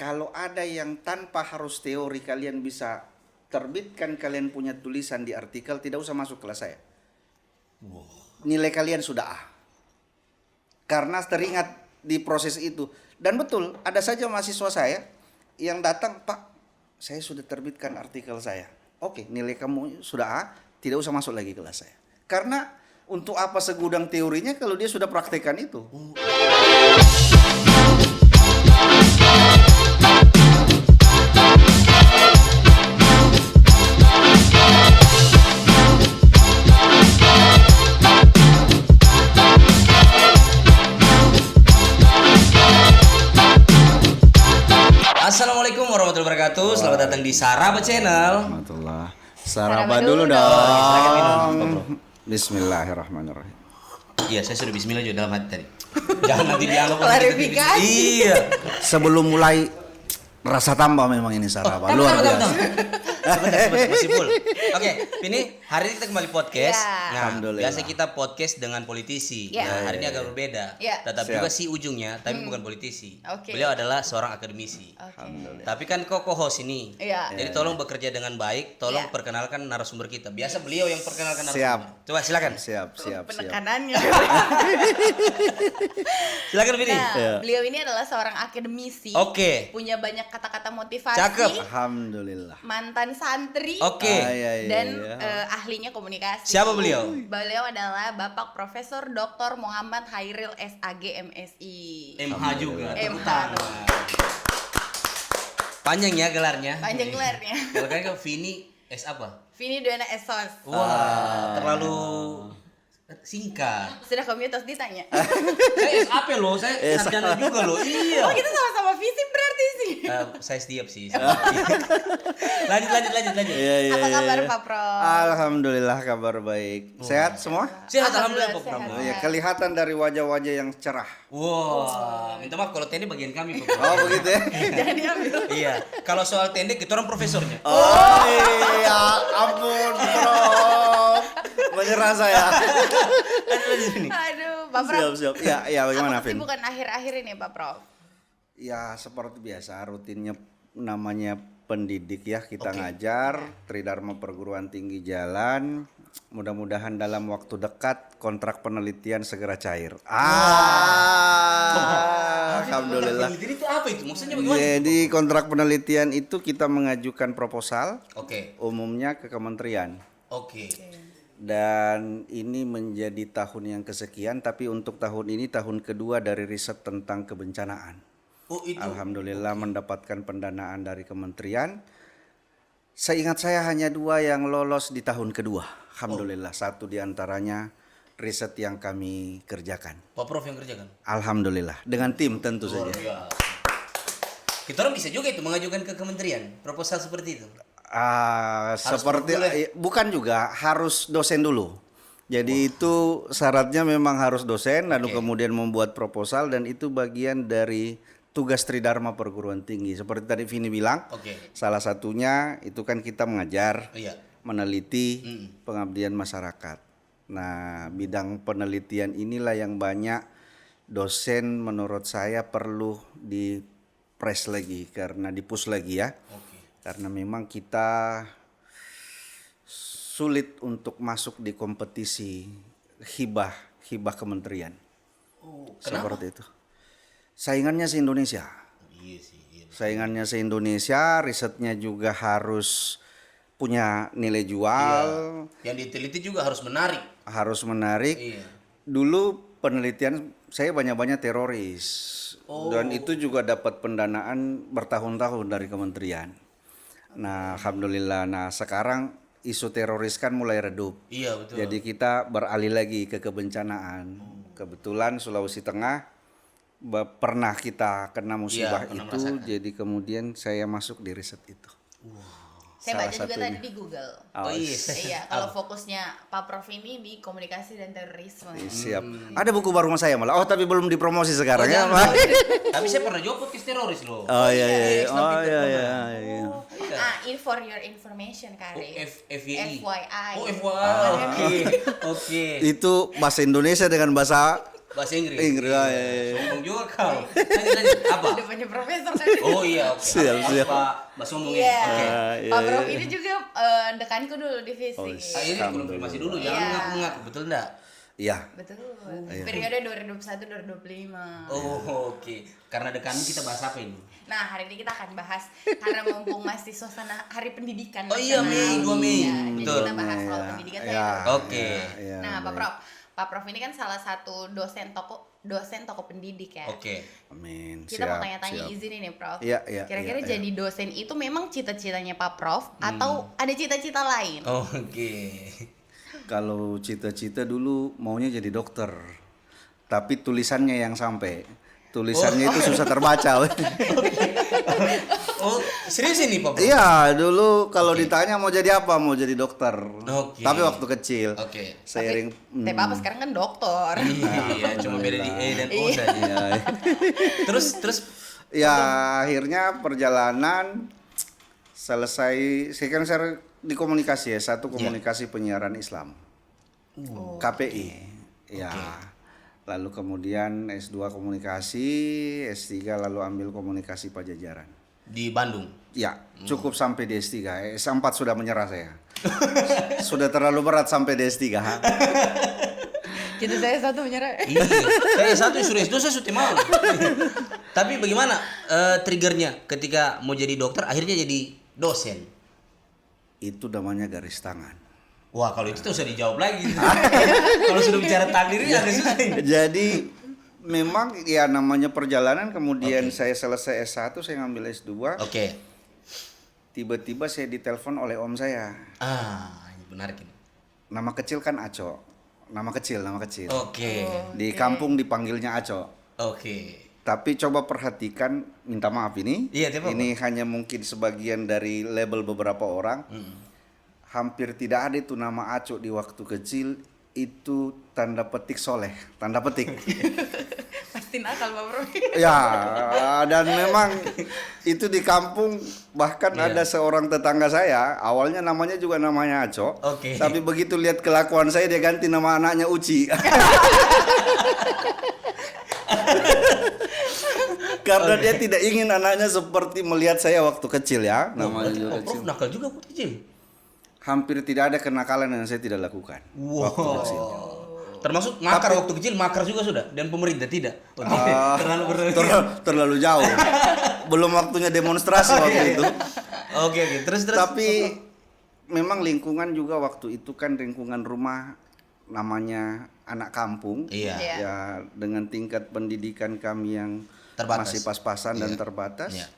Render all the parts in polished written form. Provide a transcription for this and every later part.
Kalau ada yang tanpa harus teori kalian bisa terbitkan kalian punya tulisan di artikel, tidak usah masuk kelas saya. Nilai kalian sudah A. Karena teringat di proses itu. Dan betul, ada saja mahasiswa saya yang datang, Pak, saya sudah terbitkan artikel saya. Oke, nilai kamu sudah A, tidak usah masuk lagi kelas saya. Karena untuk apa segudang teorinya kalau dia sudah praktekkan itu. Assalamualaikum warahmatullahi wabarakatuh. Selamat datang di Saraba Channel. Rahmatullah. Saraba dulu dong. Silakan minum, Pak Bro. Bismillahirrahmanirrahim. Iya, saya sudah bismillah juga dalam hati tadi. Jangan nanti dianggap Klarifikasi. Iya. Sebelum mulai rasa tambah memang ini Saraba. Luar biasa. Sebentar, masih full. Oke, ini hari ini kita kembali podcast. Ya. Nah, Alhamdulillah. biasa kita podcast dengan politisi. Ya. Nah, hari ini agak berbeda. Ya. Tetap Siap. juga si ujungnya, tapi bukan politisi. Oke. Beliau adalah seorang akademisi. Oke. Tapi kan kok co-host ini. Iya. Jadi tolong bekerja dengan baik, tolong Iya. perkenalkan narasumber kita. Biasa beliau yang perkenalkan Siap. narasumber. Coba silakan. Siap. Penekanannya. Silakan Vini. Nah, Iya. beliau ini adalah seorang akademisi. Oke. Punya banyak kata-kata motivasi. Cakep. Alhamdulillah. Mantan santri. Oke. Iya. Dan ahlinya komunikasi. Siapa beliau? Beliau adalah Bapak Profesor Dr. Muhammad Hairil SAG MSI. MH juga. MH. Tepuk tangan. Panjang ya gelarnya. Panjang gelarnya. Kalau kan Vini S apa? Vini Duena Esos. Wah, terlalu singkat. Sudah komunitas ditanya. Saya SAP loh, saya sarjana juga loh. Iya. Oh, kita sama-sama visip berarti sih. Saya setiap sih. Lanjut. Iya. Apa kabar Pak Prof? Alhamdulillah kabar baik. Sehat semua? Sehat alhamdulillah Pak Sehat. Prabowo. Ya, kelihatan dari wajah-wajah yang cerah. Wah, minta maaf kalau tende bagian kami Pak Prabowo. Oh begitu ya? Jangan diambil. Iya, kalau soal tende kita orang profesornya. Oh iya, ampun Prof. Menyerah saya. Aduh, Pak Prof. Siap. Ya bagaimana Apa Vin? kesibukan akhir-akhir ini Pak Prof? Ya seperti biasa rutinnya namanya pendidik ya, kita Oke. ngajar Tridharma Perguruan Tinggi jalan. Mudah-mudahan dalam waktu dekat kontrak penelitian segera cair. Alhamdulillah. Jadi itu apa itu? Maksudnya bagaimana? Jadi kontrak penelitian itu kita mengajukan proposal Oke. umumnya ke kementerian. Oke. Dan ini menjadi tahun yang kesekian, tapi untuk tahun ini tahun kedua dari riset tentang kebencanaan. Oh, itu. Alhamdulillah mendapatkan pendanaan dari kementerian. Seingat saya hanya 2 yang lolos di tahun kedua. Alhamdulillah, satu diantaranya riset yang kami kerjakan. Pak Prof yang kerjakan. Alhamdulillah, dengan tim tentu saja. Kita orang bisa juga itu mengajukan ke kementerian proposal seperti itu. Seperti boleh? bukan juga harus dosen dulu. Jadi itu syaratnya memang harus dosen, lalu Oke. kemudian membuat proposal, dan itu bagian dari tugas Tridharma Perguruan Tinggi. Seperti tadi Vini bilang, Oke. salah satunya itu kan kita mengajar, Iya. meneliti, pengabdian masyarakat. Nah, bidang penelitian inilah yang banyak dosen menurut saya perlu di press lagi, karena di-push lagi ya. Oke. Karena memang kita sulit untuk masuk di kompetisi hibah kementerian. Oh, Seperti itu. Saingannya se-Indonesia. Iya sih. Saingannya se-Indonesia, risetnya juga harus punya nilai jual, Yang diteliti juga harus menarik. harus menarik. Iya. Dulu penelitian saya banyak-banyak teroris. Dan itu juga dapat pendanaan bertahun-tahun dari kementerian. Nah, alhamdulillah. Nah, sekarang isu teroris kan mulai redup. Iya betul. Jadi kita beralih lagi ke kebencanaan. Kebetulan Sulawesi Tengah pernah kita kena musibah Iya, pernah itu, merasakan. jadi kemudian saya masuk di riset itu. Saya Salah baca juga satunya. tadi di Google. Oh iya. Iya, kalau fokusnya Pak Prof ini di komunikasi dan terorisme. Siap. Ada buku baru saya malah. Oh, tapi belum dipromosi sekarang ya. jangan. Tapi saya pernah juga podcast teroris loh. Oh iya. Islam Oh Pintar iya. Pernah. For your information Kari. FYI. FYI. Oh FYI. Oke. Itu bahasa Indonesia dengan bahasa Bahasa Inggris. Inggris, Iya. ya. Sombong juga kau. Lanjut, apa? Udah punya profesor tadi. Oh iya, oke. Siap. Pak sombong ya. Iya. Oke. iya, Pak Prof iya. ini juga dekanku dulu divisi. Oh, Ah, ini konfirmasi dulu, jangan Iya. mengaku-ngaku, betul enggak? Iya. Betul. Iya. Periode 2021-2025. Oh, oke. Karena dekan kita bahas apa ini? Nah, hari ini kita akan bahas karena mumpung masih suasana Hari Pendidikan. Oh iya, nasional. Mei, 2 Mei. Iya, jadi Betul. kita bahas soal Iya, pendidikan iya, saya. Oke. iya, Nah, Pak baik. Prof. Pak Prof ini kan salah satu dosen toko pendidik ya. Oke. Amin. Kita mau Siap, tanya-tanya siap. izin ini, Prof. Iya, iya, Kira-kira iya, jadi dosen itu memang cita-citanya Pak Prof atau ada cita-cita lain? Oke. Kalau cita-cita dulu maunya jadi dokter, tapi tulisannya yang sampai. Tulisannya itu susah terbaca. Oh, serius ini Pak? Bro? Iya, dulu kalau ditanya mau jadi apa, mau jadi dokter. Oke. Tapi waktu kecil. Oke. Seiring Tapi apa sekarang kan dokter. Iya, cuma beda di E dan O Iya. saja. Iya. Terus Ya, akhirnya perjalanan selesai. Saya di komunikasi ya, satu komunikasi penyiaran Islam. KPI. Ya. Lalu kemudian S2 komunikasi, S3 lalu ambil komunikasi Pajajaran. di Bandung. Ya, cukup sampai di S3. S4 sudah menyerah saya. Sudah terlalu berat sampai di S3. Gitu saya satu menyerah. Iya, saya satu sudah S2 saya sudah mau. Tapi bagaimana triggernya ketika mau jadi dokter akhirnya jadi dosen? Itu namanya garis tangan. Wah, kalau itu tuh usah dijawab lagi. Kalau sudah bicara takdir ya agak susah. Jadi memang ya namanya perjalanan, kemudian saya selesai S1, saya ngambil S2. Oke. Tiba-tiba saya ditelepon oleh om saya. Ah, ini benar ini. Nama kecil kan Aco. Nama kecil. Oke. Di kampung dipanggilnya Aco. Oke. Tapi coba perhatikan, minta maaf ini. Iya, tidak apa-apa. Ini hanya mungkin sebagian dari label beberapa orang. Hampir tidak ada itu nama Aco di waktu kecil, itu tanda petik soleh, tanda petik. Pasti nakal Pak Prof. Ya, dan memang itu di kampung, bahkan Iya. ada seorang tetangga saya, awalnya namanya juga namanya Aco. Oke. Tapi begitu lihat kelakuan saya, dia ganti nama anaknya Uci. Karena dia tidak ingin anaknya seperti melihat saya waktu kecil ya, namanya juga Oh, kecil. Prof nakal juga waktu kecil. Hampir tidak ada kenakalan yang saya tidak lakukan waktu kecil. Termasuk makar waktu kecil, makar juga sudah dan pemerintah tidak. Oke. Terlalu Terlalu jauh. Belum waktunya demonstrasi waktu itu. Oke. Terus. Tapi memang lingkungan juga waktu itu kan lingkungan rumah, namanya anak kampung. Iya. Iya. Ya, dengan tingkat pendidikan kami yang Terbatas. masih pas-pasan dan Iya. terbatas. Iya.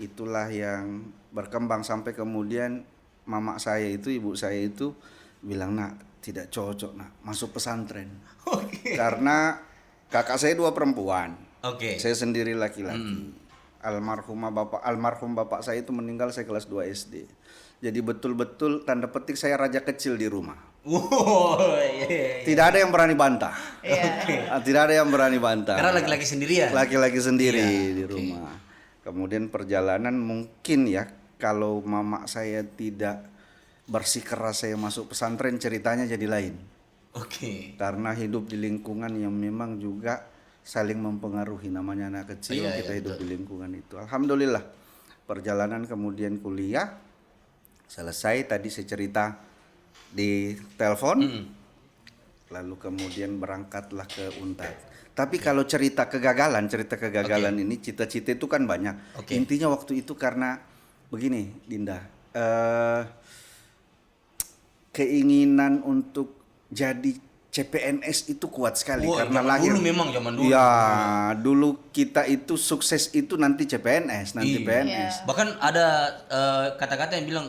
Itulah yang berkembang sampai kemudian mama saya itu, ibu saya itu bilang, "Nak, tidak cocok nak masuk pesantren." Oke. Karena kakak saya 2 perempuan. Oke. Saya sendiri laki-laki. Almarhum bapak saya itu meninggal saya kelas 2 SD. Jadi betul-betul tanda petik saya raja kecil di rumah. Wow, iya. Tidak ada yang berani bantah. Iya. Tidak ada yang berani bantah. Karena laki-laki sendiri ya. Laki-laki sendiri Iya, di oke. rumah. Kemudian perjalanan mungkin ya, kalau mama saya tidak bersikeras saya masuk pesantren, ceritanya jadi lain. Oke. Karena hidup di lingkungan yang memang juga saling mempengaruhi, namanya anak kecil, Iya, kita iya, hidup di lingkungan itu. Alhamdulillah perjalanan kemudian kuliah selesai, tadi saya cerita di telepon, lalu kemudian berangkatlah ke Unpad. Tapi kalau cerita kegagalan ini, cita-cita itu kan banyak. Oke. Intinya waktu itu karena begini, Dinda, keinginan untuk jadi CPNS itu kuat sekali. Wah, karena zaman lahir. dulu memang, zaman dulu. Ya, dulu kita itu sukses itu nanti CPNS, nanti Iya. PNS. Bahkan ada kata-kata yang bilang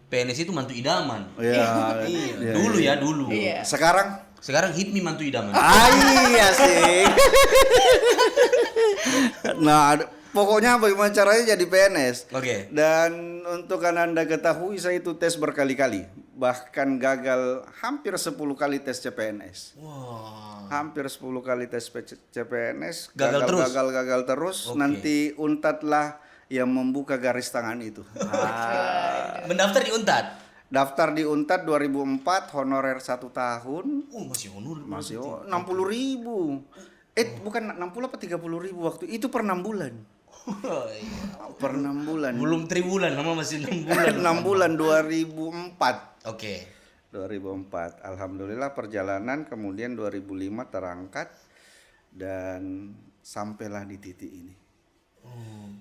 PNS itu mantu idaman. Iya. Iya. Dulu ya, dulu. Iya. Sekarang HIPMI mantu idaman. iya sih. Nah, pokoknya bagaimana caranya jadi PNS. Oke. Dan untuk Anda ketahui, saya itu tes berkali-kali. Bahkan gagal hampir 10 kali tes CPNS. Wah. Hampir 10 kali tes CPNS. Gagal terus? Gagal terus. Oke. Nanti Unpad lah yang membuka garis tangan itu. Mendaftar di Unpad. Daftar di Unpad 2004, honorer 1 tahun. Masih honor. Masih 60.000. Bukan 60 apa 30.000 waktu itu per 6 bulan. Oh, iya. Per 6 bulan. Belum 3 bulan, lama masih 6 bulan. 6 bulan 2004. Oke. 2004. Alhamdulillah perjalanan, kemudian 2005 terangkat dan sampailah di titik ini.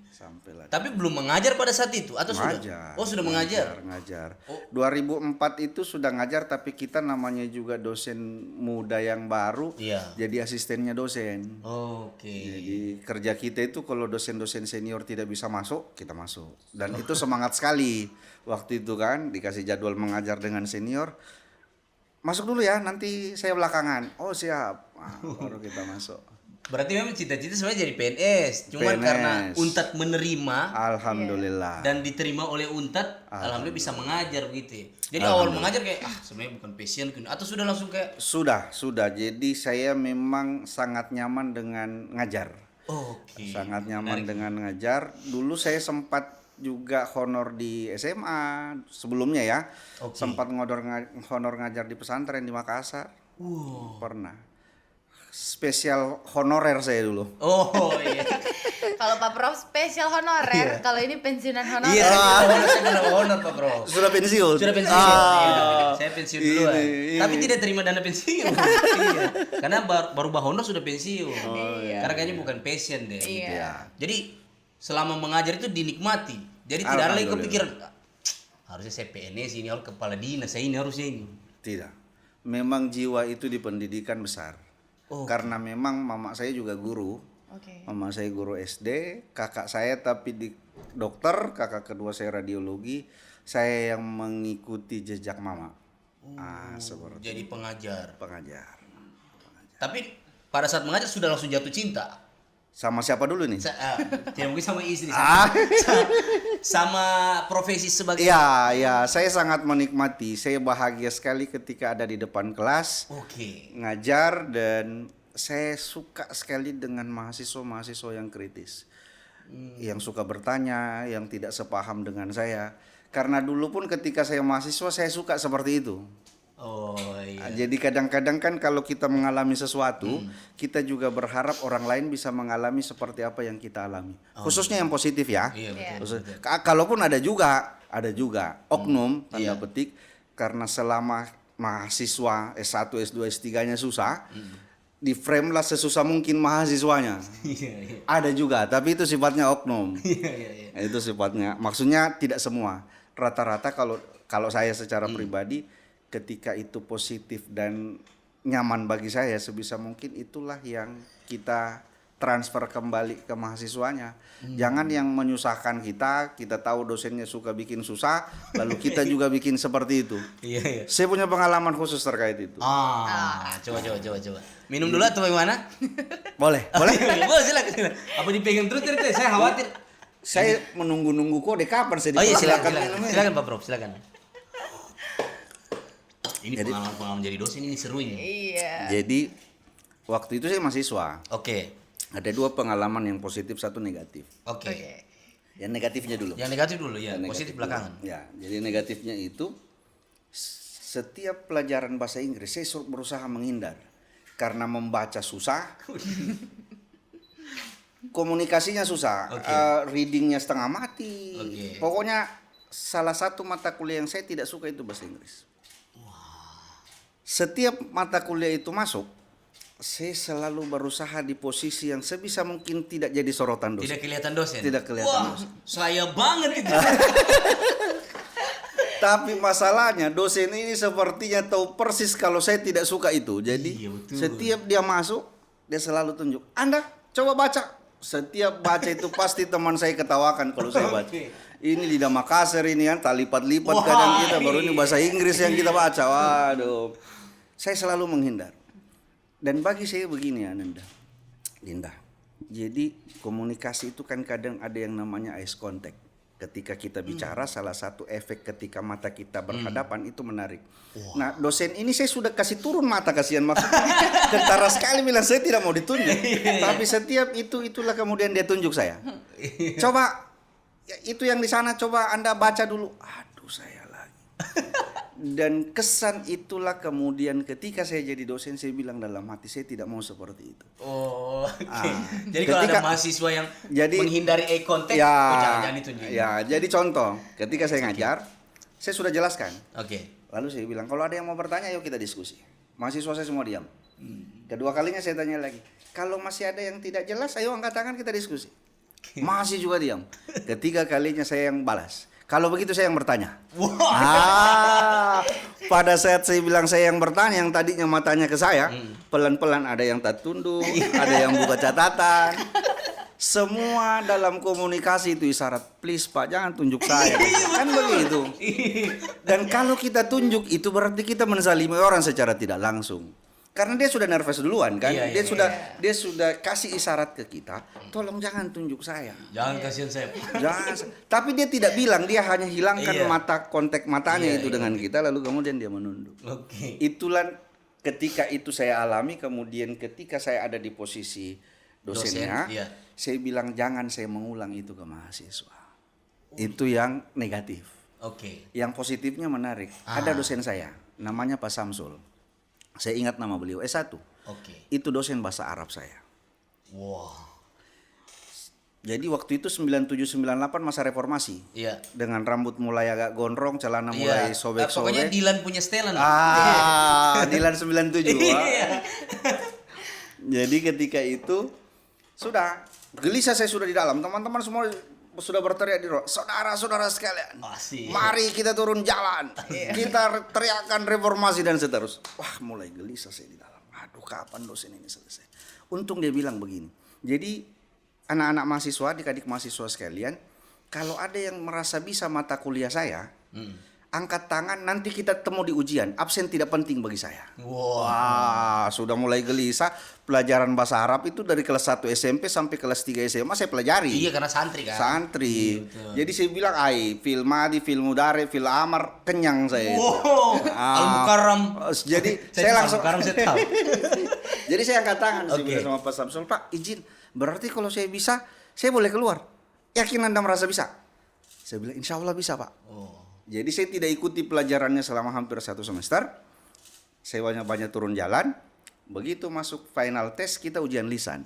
Sampailah. Tapi belum mengajar pada saat itu atau sudah? Ngajar. Oh, sudah mengajar. Ngajar. Oh. 2004 itu sudah ngajar, tapi kita namanya juga dosen muda yang baru. Iya. Jadi asistennya dosen. Oke. Jadi kerja kita itu kalau dosen-dosen senior tidak bisa masuk, kita masuk. Dan itu semangat sekali. Waktu itu kan dikasih jadwal mengajar dengan senior. Masuk dulu ya, nanti saya belakangan. Oh siap. Baru kita masuk. Berarti memang cita-cita sebenarnya jadi PNS, cuman PNS. karena Untat menerima Alhamdulillah. dan diterima oleh Untat, alhamdulillah bisa mengajar begitu ya. Jadi awal mengajar kayak sebenarnya bukan passion atau sudah langsung kayak Sudah. Jadi saya memang sangat nyaman dengan ngajar. oke. Sangat nyaman dengan ngajar. Dulu saya sempat juga honor di SMA sebelumnya ya. Oke. Sempat honor ngajar di pesantren di Makassar. Wow. Pernah. Spesial honorer saya dulu. Oh iya. Kalau Pak Prof spesial honorer, kalau ini pensiunan honorer. Iya, saya pernah honor Pak Bro. Sudah pensiun. Sudah pensiun. Iya, saya pensiun duluan. ini. Tapi tidak terima dana pensiun. Iya. Karena baru honor sudah pensiun. Iya. Karena kayaknya bukan passion deh. Iya. Jadi selama mengajar itu dinikmati. Jadi tidak ada lagi kepikiran harusnya saya PNS ini harus kepala dinas, saya ini harusnya ini. Tidak. Memang jiwa itu di pendidikan besar. Oh. Karena memang mama saya juga guru. Oke. Mama saya guru SD, kakak saya tapi di dokter, kakak kedua saya radiologi, saya yang mengikuti jejak mama. Seperti Jadi pengajar. pengajar. Tapi pada saat mengajar sudah langsung jatuh cinta. Sama siapa dulu nih? Tidak mungkin sama istri, sama profesi sebagai. Ya, saya sangat menikmati. Saya bahagia sekali ketika ada di depan kelas, Oke. ngajar, dan saya suka sekali dengan mahasiswa-mahasiswa yang kritis. Yang suka bertanya, yang tidak sepaham dengan saya. Karena dulu pun ketika saya mahasiswa, saya suka seperti itu. Oh iya. Jadi kadang-kadang kan kalau kita mengalami sesuatu, kita juga berharap orang lain bisa mengalami seperti apa yang kita alami. Khususnya yang positif ya. Iya betul. Khusus- Kalaupun ada juga oknum tanda Iya. petik, karena selama mahasiswa S1, S2, S3-nya susah, di frame lah sesusah mungkin mahasiswanya. Iya iya. Ada juga, tapi itu sifatnya oknum. Iya iya iya. Itu sifatnya. Maksudnya tidak semua. Rata-rata kalau saya secara pribadi, ketika itu positif dan nyaman bagi saya, sebisa mungkin itulah yang kita transfer kembali ke mahasiswanya. Jangan yang menyusahkan kita tahu dosennya suka bikin susah, lalu kita juga bikin seperti itu. Iya iya. Saya punya pengalaman khusus terkait itu. Coba. Minum dulu atau bagaimana? Boleh? Boleh silakan. Apa dipegang terus cerita? Saya khawatir. Saya menunggu-nunggu kode kapan saya Oh iya dipersilakan silakan. minum ini. Silakan Pak Prof, silakan. Ini pengalaman jadi dosen ini seru ini. Iya. Jadi waktu itu saya mahasiswa. Oke. Ada 2 pengalaman yang positif, 1 negatif. Oke. Oke. Yang negatifnya dulu. Yang negatif dulu ya, Yang positif negatif belakangan. dulu. Ya, jadi negatifnya itu setiap pelajaran bahasa Inggris saya berusaha menghindar karena membaca susah, komunikasinya susah, Oke. readingnya setengah mati. Oke. Pokoknya salah satu mata kuliah yang saya tidak suka itu bahasa Inggris. Setiap mata kuliah itu masuk, saya selalu berusaha di posisi yang sebisa mungkin tidak jadi sorotan dosen. Tidak kelihatan dosen. Tidak kelihatan Wah, dosen. saya banget itu. Tapi masalahnya dosen ini sepertinya tahu persis kalau saya tidak suka itu. Jadi Iya, betul. setiap dia masuk, dia selalu tunjuk. Anda coba baca. Setiap baca itu pasti teman saya ketawakan kalau saya baca. Oke. Ini lidah Makassar ini kan, talipat-lipat Wah, kadang kita, baru iya. ini bahasa Inggris yang kita baca. Waduh. Saya selalu menghindar. Dan bagi saya begini Ananda, Linda. Jadi komunikasi itu kan kadang ada yang namanya eye contact. Ketika kita bicara, salah satu efek ketika mata kita berhadapan itu menarik. Nah, dosen ini saya sudah kasih turun mata, kasihan maksudnya. Kentara sekali bilang saya tidak mau ditunjuk. Tapi setiap itulah kemudian dia tunjuk saya. Coba ya, itu yang di sana coba Anda baca dulu. Aduh, saya lagi. Dan kesan itulah kemudian ketika saya jadi dosen saya bilang dalam hati saya tidak mau seperti itu. Oh, oke. Ah. Jadi kalau ada Ketika- mahasiswa yang jadi- menghindari eye contact, Ya, oh jangan itu jadi. ya, jadi contoh, ketika saya ngajar, saya sudah jelaskan. Oke. Lalu saya bilang, kalau ada yang mau bertanya, yuk kita diskusi. Mahasiswa saya semua diam. Kedua kalinya saya tanya lagi, kalau masih ada yang tidak jelas, ayo angkat tangan kita diskusi. Masih juga diam. Ketiga kalinya saya yang balas. Kalau begitu saya yang bertanya. Pada saat saya bilang saya yang bertanya, yang tadinya matanya ke saya, pelan-pelan ada yang tak tunduk, ada yang buka catatan. Semua dalam komunikasi itu isyarat, please Pak jangan tunjuk saya. Kan begitu. Dan kalau kita tunjuk itu berarti kita menzalimi orang secara tidak langsung. Karena dia sudah nervous duluan kan. Iya, dia iya. dia sudah kasih isyarat ke kita, tolong jangan tunjuk saya. Jangan kasihan saya. Jangan. Tapi dia tidak bilang, dia hanya hilangkan Iya. mata kontak matanya Iya, itu iya. dengan kita lalu kemudian dia menunduk. Oke. Itulah ketika itu saya alami, kemudian ketika saya ada di posisi dosennya, Dosen, iya. saya bilang jangan saya mengulang itu ke mahasiswa. Itu yang negatif. Oke. Yang positifnya menarik. Ada dosen saya, namanya Pak Samsul. Saya ingat nama beliau, S1. Oke. Itu dosen bahasa Arab saya. Wah. Jadi waktu itu 97-98 masa reformasi. Iya. Dengan rambut mulai agak gondrong, celana Iya. mulai sobek-sobek. Pokoknya Dilan punya setelan. Dilan 97. Iya. Jadi ketika itu sudah gelisah saya sudah di dalam. Teman-teman semua sudah berteriak di ruang. Saudara-saudara sekalian, Masih. mari kita turun jalan. Kita teriakkan reformasi dan seterusnya. Wah, mulai gelisah saya di dalam. Aduh, kapan dosen ini selesai? Untung dia bilang begini. Jadi anak-anak mahasiswa, adik-adik mahasiswa sekalian, kalau ada yang merasa bisa mata kuliah saya, angkat tangan, nanti kita temu di ujian. Absen tidak penting bagi saya. Wah, sudah mulai gelisah. Pelajaran bahasa Arab itu dari kelas 1 SMP sampai kelas 3 SMA saya pelajari. Iya karena santri kan. Santri. Iya, betul. Jadi saya bilang, fil madi, fil mudare, fil amar, kenyang saya. itu. Wow. Al-Mukarram. Jadi saya langsung Al-Mukarram saya tahu. Jadi saya angkat tangan saya Oke. bilang sama Pak Samsul, Pak izin, berarti kalau saya bisa, saya boleh keluar. Yakin Anda merasa bisa? Saya bilang, insya Allah bisa Pak. Oh. Jadi saya tidak ikuti pelajarannya selama hampir 1 semester. Saya banyak-banyak turun jalan. Begitu masuk final test kita ujian lisan.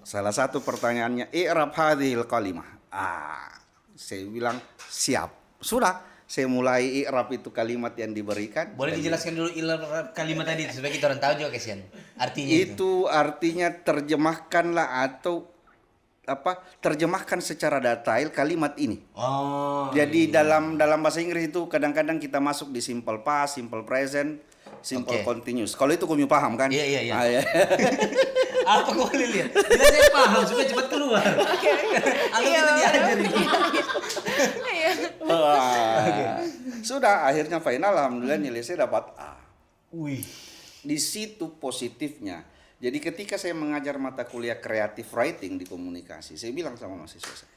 Salah satu pertanyaannya i'rab hadhil kalimah. Saya bilang siap. Sudah, saya mulai i'rab itu kalimat yang diberikan. Boleh Dan dijelaskan dulu kalimat tadi supaya kita orang tahu juga kasihan. Artinya itu. itu artinya terjemahkanlah atau terjemahkan secara detail kalimat ini. Oh. Jadi dalam bahasa Inggris itu kadang-kadang kita masuk di simple past, simple present, simple Oke. continuous. Kalau itu kamu paham kan? Iya, iya, iya. Iya. Apa kau boleh lihat? Bila saya paham supaya cepat keluar. Anggap kita diajar ini. Wah. Sudah akhirnya final alhamdulillah nilai saya dapat A. Wih. Di situ positifnya. Jadi ketika saya mengajar mata kuliah creative writing di komunikasi, saya bilang sama mahasiswa saya,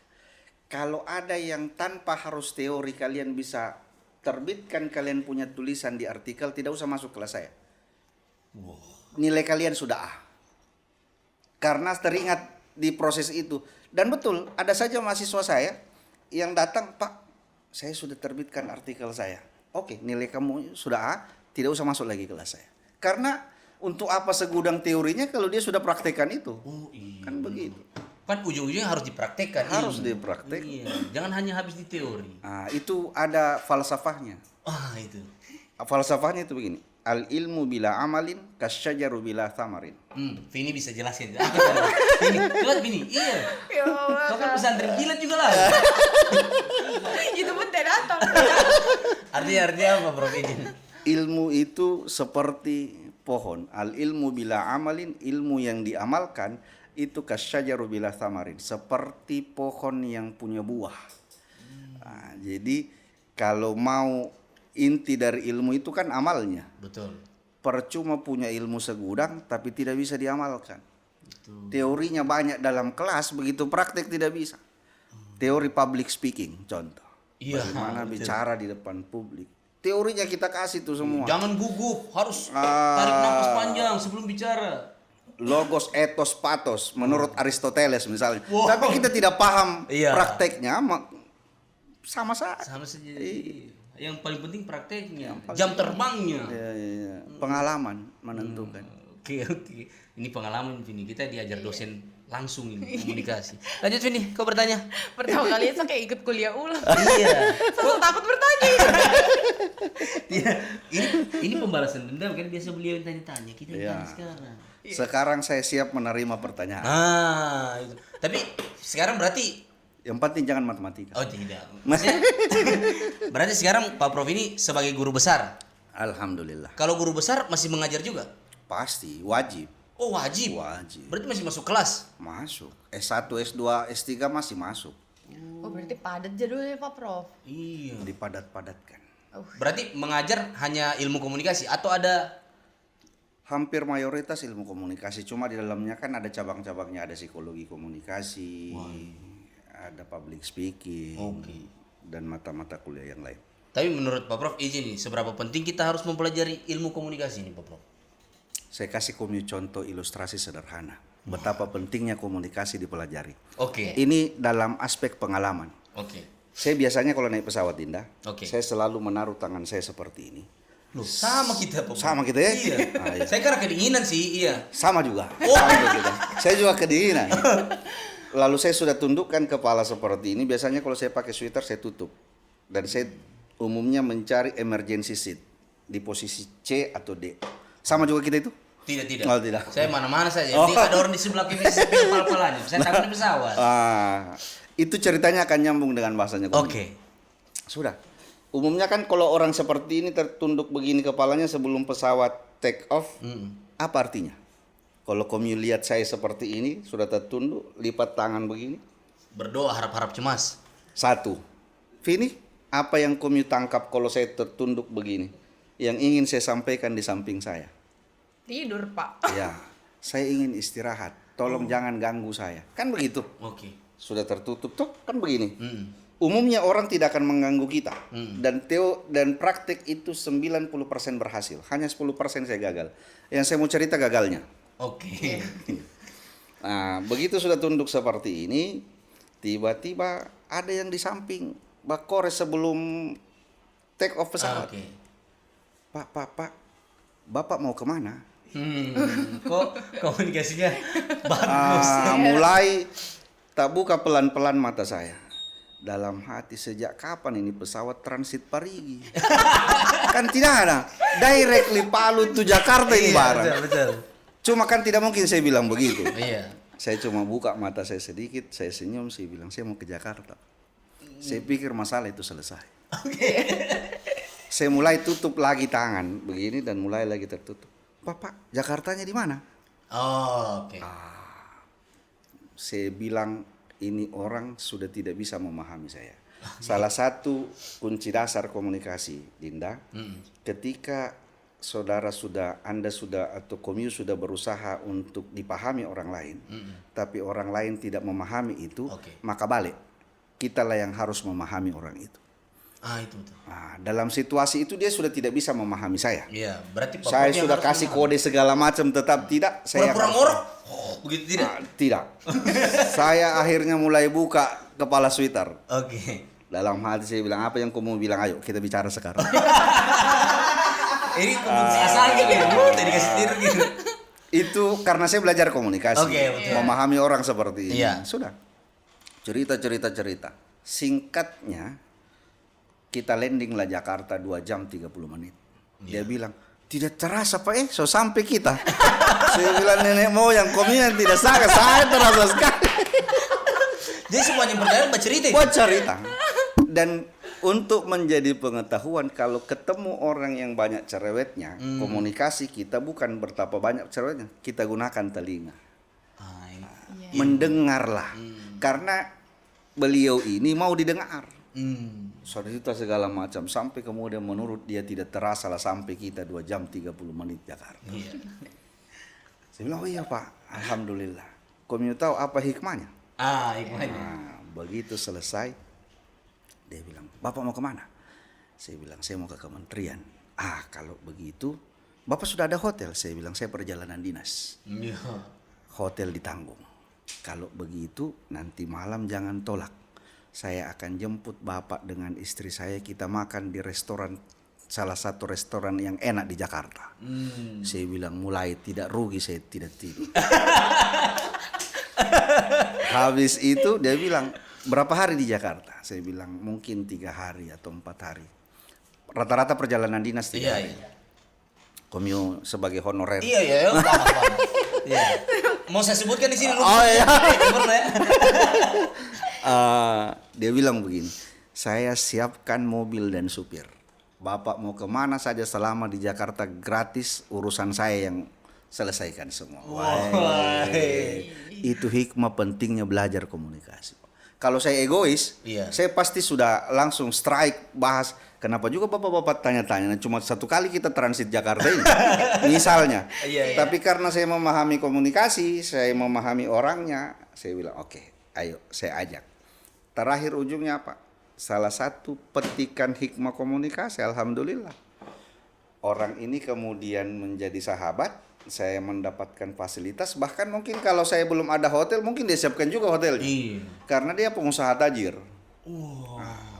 kalau ada yang tanpa harus teori kalian bisa terbitkan kalian punya tulisan di artikel, tidak usah masuk kelas saya. Nilai kalian sudah A. Karena teringat di proses itu. Dan betul, ada saja mahasiswa saya yang datang, Pak, saya sudah terbitkan artikel saya. Oke, nilai kamu sudah A, tidak usah masuk lagi kelas saya. Karena untuk apa segudang teorinya kalau dia sudah praktekkan itu? Oh iya. Kan begitu. Kan ujung-ujungnya harus dipraktekkan. Harus ilmu. dipraktek. Iya. Jangan hanya habis di teori. Nah, itu ada falsafahnya. Itu. Falsafahnya itu begini. Al ilmu bila amalin kasyajaru bila thamarin. Vini bisa jelasin. Vini, coba Vini. Iya. Ya Allah, Kau kan pesantren kilat juga lah. itu pun tidak datang. Artinya apa Bro Izin? Ilmu itu seperti pohon. Al ilmu bila amalin, ilmu yang diamalkan itu kasyajaru bila thamarin, seperti pohon yang punya buah. Nah, jadi kalau mau inti dari ilmu itu kan amalnya. Betul. Percuma punya ilmu segudang tapi tidak bisa diamalkan. Teorinya banyak dalam kelas, begitu praktek tidak bisa. Teori public speaking contoh. Iya, Bagaimana betul. bicara di depan publik. Teorinya kita kasih tuh semua. Jangan gugup, harus tarik nafas panjang sebelum bicara. Logos, etos, patos menurut Aristoteles misalnya. Wow. Tapi kita tidak paham Iya. prakteknya sama saja. Sama saja. Yang paling penting prakteknya, jam terbangnya. Ya. Pengalaman menentukan. Oke. Ini pengalaman Vini, kita diajar dosen langsung ini komunikasi. Lanjut Vini, kau bertanya. Pertama kali saya kayak ikut kuliah ulang. Iya. Saya takut bertanya. Tidak. Ini pembalasan dendam kan, biasa beliau yang tanya-tanya, kita yang tanya sekarang. Sekarang saya siap menerima pertanyaan. Itu. Tapi sekarang berarti Yang penting jangan matematika. oh tidak. Maksudnya berarti sekarang Pak Prof ini sebagai guru besar. Alhamdulillah. Kalau guru besar masih mengajar juga? Pasti wajib. Oh, wajib. Wajib. Berarti masih masuk kelas. Masuk. S1, S2, S3 masih masuk. Oh berarti padat jadulnya Pak Prof. Iya. Dipadat-padatkan. Berarti mengajar hanya ilmu komunikasi atau ada Hampir mayoritas ilmu komunikasi, cuma di dalamnya kan ada cabang-cabangnya, ada psikologi komunikasi, ada public speaking, dan mata-mata kuliah yang lain. Tapi menurut Pak Prof izin nih, seberapa penting kita harus mempelajari ilmu komunikasi nih Pak Prof? Saya kasih kamu contoh ilustrasi sederhana. Betapa pentingnya komunikasi dipelajari. Oke. Ini dalam aspek pengalaman. Oke. Saya biasanya kalau naik pesawat Dinda, Oke. saya selalu menaruh tangan saya seperti ini. Loh, sama kita Pak Prof. Sama kita ya? Iya. Iya. Saya karena kedinginan sih, iya. Sama juga. Sama juga kita. Saya juga kedinginan. Lalu saya sudah tundukkan kepala seperti ini. Biasanya kalau saya pakai sweater saya tutup. Dan saya umumnya mencari emergency seat di posisi C atau D. Sama juga kita itu? Tidak. Oh, tidak. Saya mana-mana saja. Jadi ada orang di sebelah kiri sepil pal-palanya. Saya takut di pesawat. Itu ceritanya akan nyambung dengan bahasanya. Oke. Sudah. Umumnya kan kalau orang seperti ini tertunduk begini kepalanya sebelum pesawat take off, apa artinya? Kalau kamu lihat saya seperti ini, sudah tertunduk, lipat tangan begini. Berdoa harap-harap cemas. Satu. Vini, apa yang kamu tangkap kalau saya tertunduk begini? Yang ingin saya sampaikan di samping saya. Tidur Pak. Ya, saya ingin istirahat. Tolong jangan ganggu saya. Kan begitu. Oke. Sudah tertutup tuh, kan begini. Umumnya orang tidak akan mengganggu kita. Dan praktik itu 90% berhasil. Hanya 10% saya gagal. Yang saya mau cerita gagalnya. Oke. Nah, begitu sudah tunduk seperti ini, tiba-tiba ada yang di samping bakore sebelum take off pesawat. Oke. Pak, Bapak mau kemana? Kok komunikasinya bagus. Mulai tak buka pelan-pelan mata saya. Dalam hati, sejak kapan ini pesawat transit Parigi? Kan tidak ada. Directly Palu to Jakarta ini barang. Betul. Cuma kan tidak mungkin saya bilang begitu. Iya. Saya cuma buka mata saya sedikit, saya senyum, saya bilang saya mau ke Jakarta. Saya pikir masalah itu selesai. Saya mulai tutup lagi tangan begini dan mulai lagi tertutup. Pak, Jakartanya di mana? Oh, oke. Saya bilang ini orang sudah tidak bisa memahami saya. Salah satu kunci dasar komunikasi, Dinda, ketika Anda sudah atau komu sudah berusaha untuk dipahami orang lain, tapi orang lain tidak memahami itu, maka balik, kitalah yang harus memahami orang itu. Itu betul. Dalam situasi itu dia sudah tidak bisa memahami saya. Iya, berarti Pak Saya Prof yang sudah harus kasih memahami. kode segala macam, tetap tidak. Saya Pura-pura harus- ngorok. Begitu tidak? Tidak. Saya akhirnya mulai buka kepala sweater. Oke. Dalam hati saya bilang, apa yang kamu mau bilang? Ayo kita bicara sekarang. Ini komunikasi asalnya gitu. Tadi kasih tiru gitu. Itu karena saya belajar komunikasi. Oke, betul. Memahami orang seperti ini. Iya. Sudah. Cerita. Singkatnya, kita landing lah Jakarta 2 jam 30 menit. Dia bilang, tidak terasa Pak, so sampai kita. Saya bilang, nenek moyang komian tidak sangka, saya terasa sekali. Jadi semuanya perjalanan bercerita. Buat cerita. Dan untuk menjadi pengetahuan, kalau ketemu orang yang banyak cerewetnya, komunikasi kita bukan betapa banyak cerewetnya, kita gunakan telinga. Mendengarlah. Karena beliau ini mau didengar. Cerita segala macam sampai kemudian menurut dia tidak terasa lah sampai kita 2 jam 30 menit Jakarta. Saya bilang, oh iya Pak, alhamdulillah. Kamu tahu apa hikmahnya? Hikmahnya. Begitu selesai, dia bilang, Bapak mau kemana? Saya bilang, saya mau ke kementerian. Kalau begitu, Bapak sudah ada hotel? Saya bilang, saya perjalanan dinas. Hotel ditanggung. Kalau begitu, nanti malam jangan tolak. saya akan jemput Bapak dengan istri saya, kita makan di restoran, salah satu restoran yang enak di Jakarta. Saya bilang mulai tidak rugi saya tidak tidur. Habis itu dia bilang berapa hari di Jakarta? Saya bilang mungkin 3 hari atau 4 hari. Rata-rata perjalanan dinas 3 hari. Komio sebagai honorer. Iya, paham. Iya. Mau saya sebutkan di sini lu. Oh iya. Ya. Dia bilang begini, saya siapkan mobil dan supir. Bapak mau kemana saja selama di Jakarta gratis, urusan saya yang selesaikan semua. Wah, itu hikmah pentingnya belajar komunikasi. Kalau saya egois, saya pasti sudah langsung strike bahas. Kenapa juga bapak-bapak tanya-tanya? Cuma 1 kali kita transit Jakarta ini, misalnya. Tapi karena saya memahami komunikasi, saya memahami orangnya, saya bilang oke, ayo saya ajak. Terakhir ujungnya apa? Salah satu petikan hikmah komunikasi, alhamdulillah. Orang ini kemudian menjadi sahabat, saya mendapatkan fasilitas, bahkan mungkin kalau saya belum ada hotel, mungkin dia siapkan juga hotelnya. Karena dia pengusaha tajir.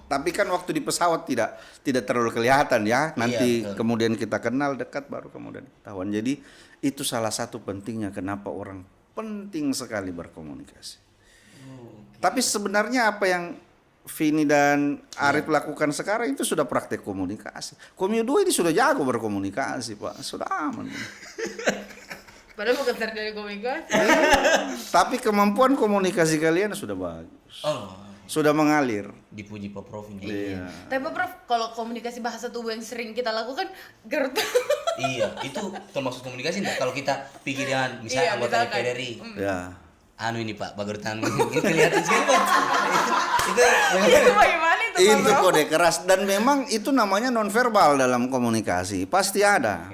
Tapi kan waktu di pesawat tidak terlalu kelihatan ya. Nanti kemudian kita kenal dekat baru kemudian ketahuan. Jadi itu salah satu pentingnya kenapa orang penting sekali berkomunikasi. Tapi sebenarnya apa yang Vini dan Arif lakukan sekarang itu sudah praktek komunikasi. Komio 2 ini sudah jago berkomunikasi, Pak. Sudah aman. Padahal bukan sarjana komunikasi. Tapi kemampuan komunikasi kalian sudah bagus. Sudah mengalir. Dipuji Pak Prof ini. Iya. Tapi Pak Prof, kalau komunikasi bahasa tubuh yang sering kita lakukan, Gerta. Iya, itu termasuk komunikasi enggak? Kalau kita pikiran misalnya anggota DPR RI. Ya. Anu ini Pak, bagerutan ini kelihatan sekali Pak. Itu bagaimana itu Pak Itu Prof? kode keras dan memang itu namanya nonverbal dalam komunikasi. Pasti ada.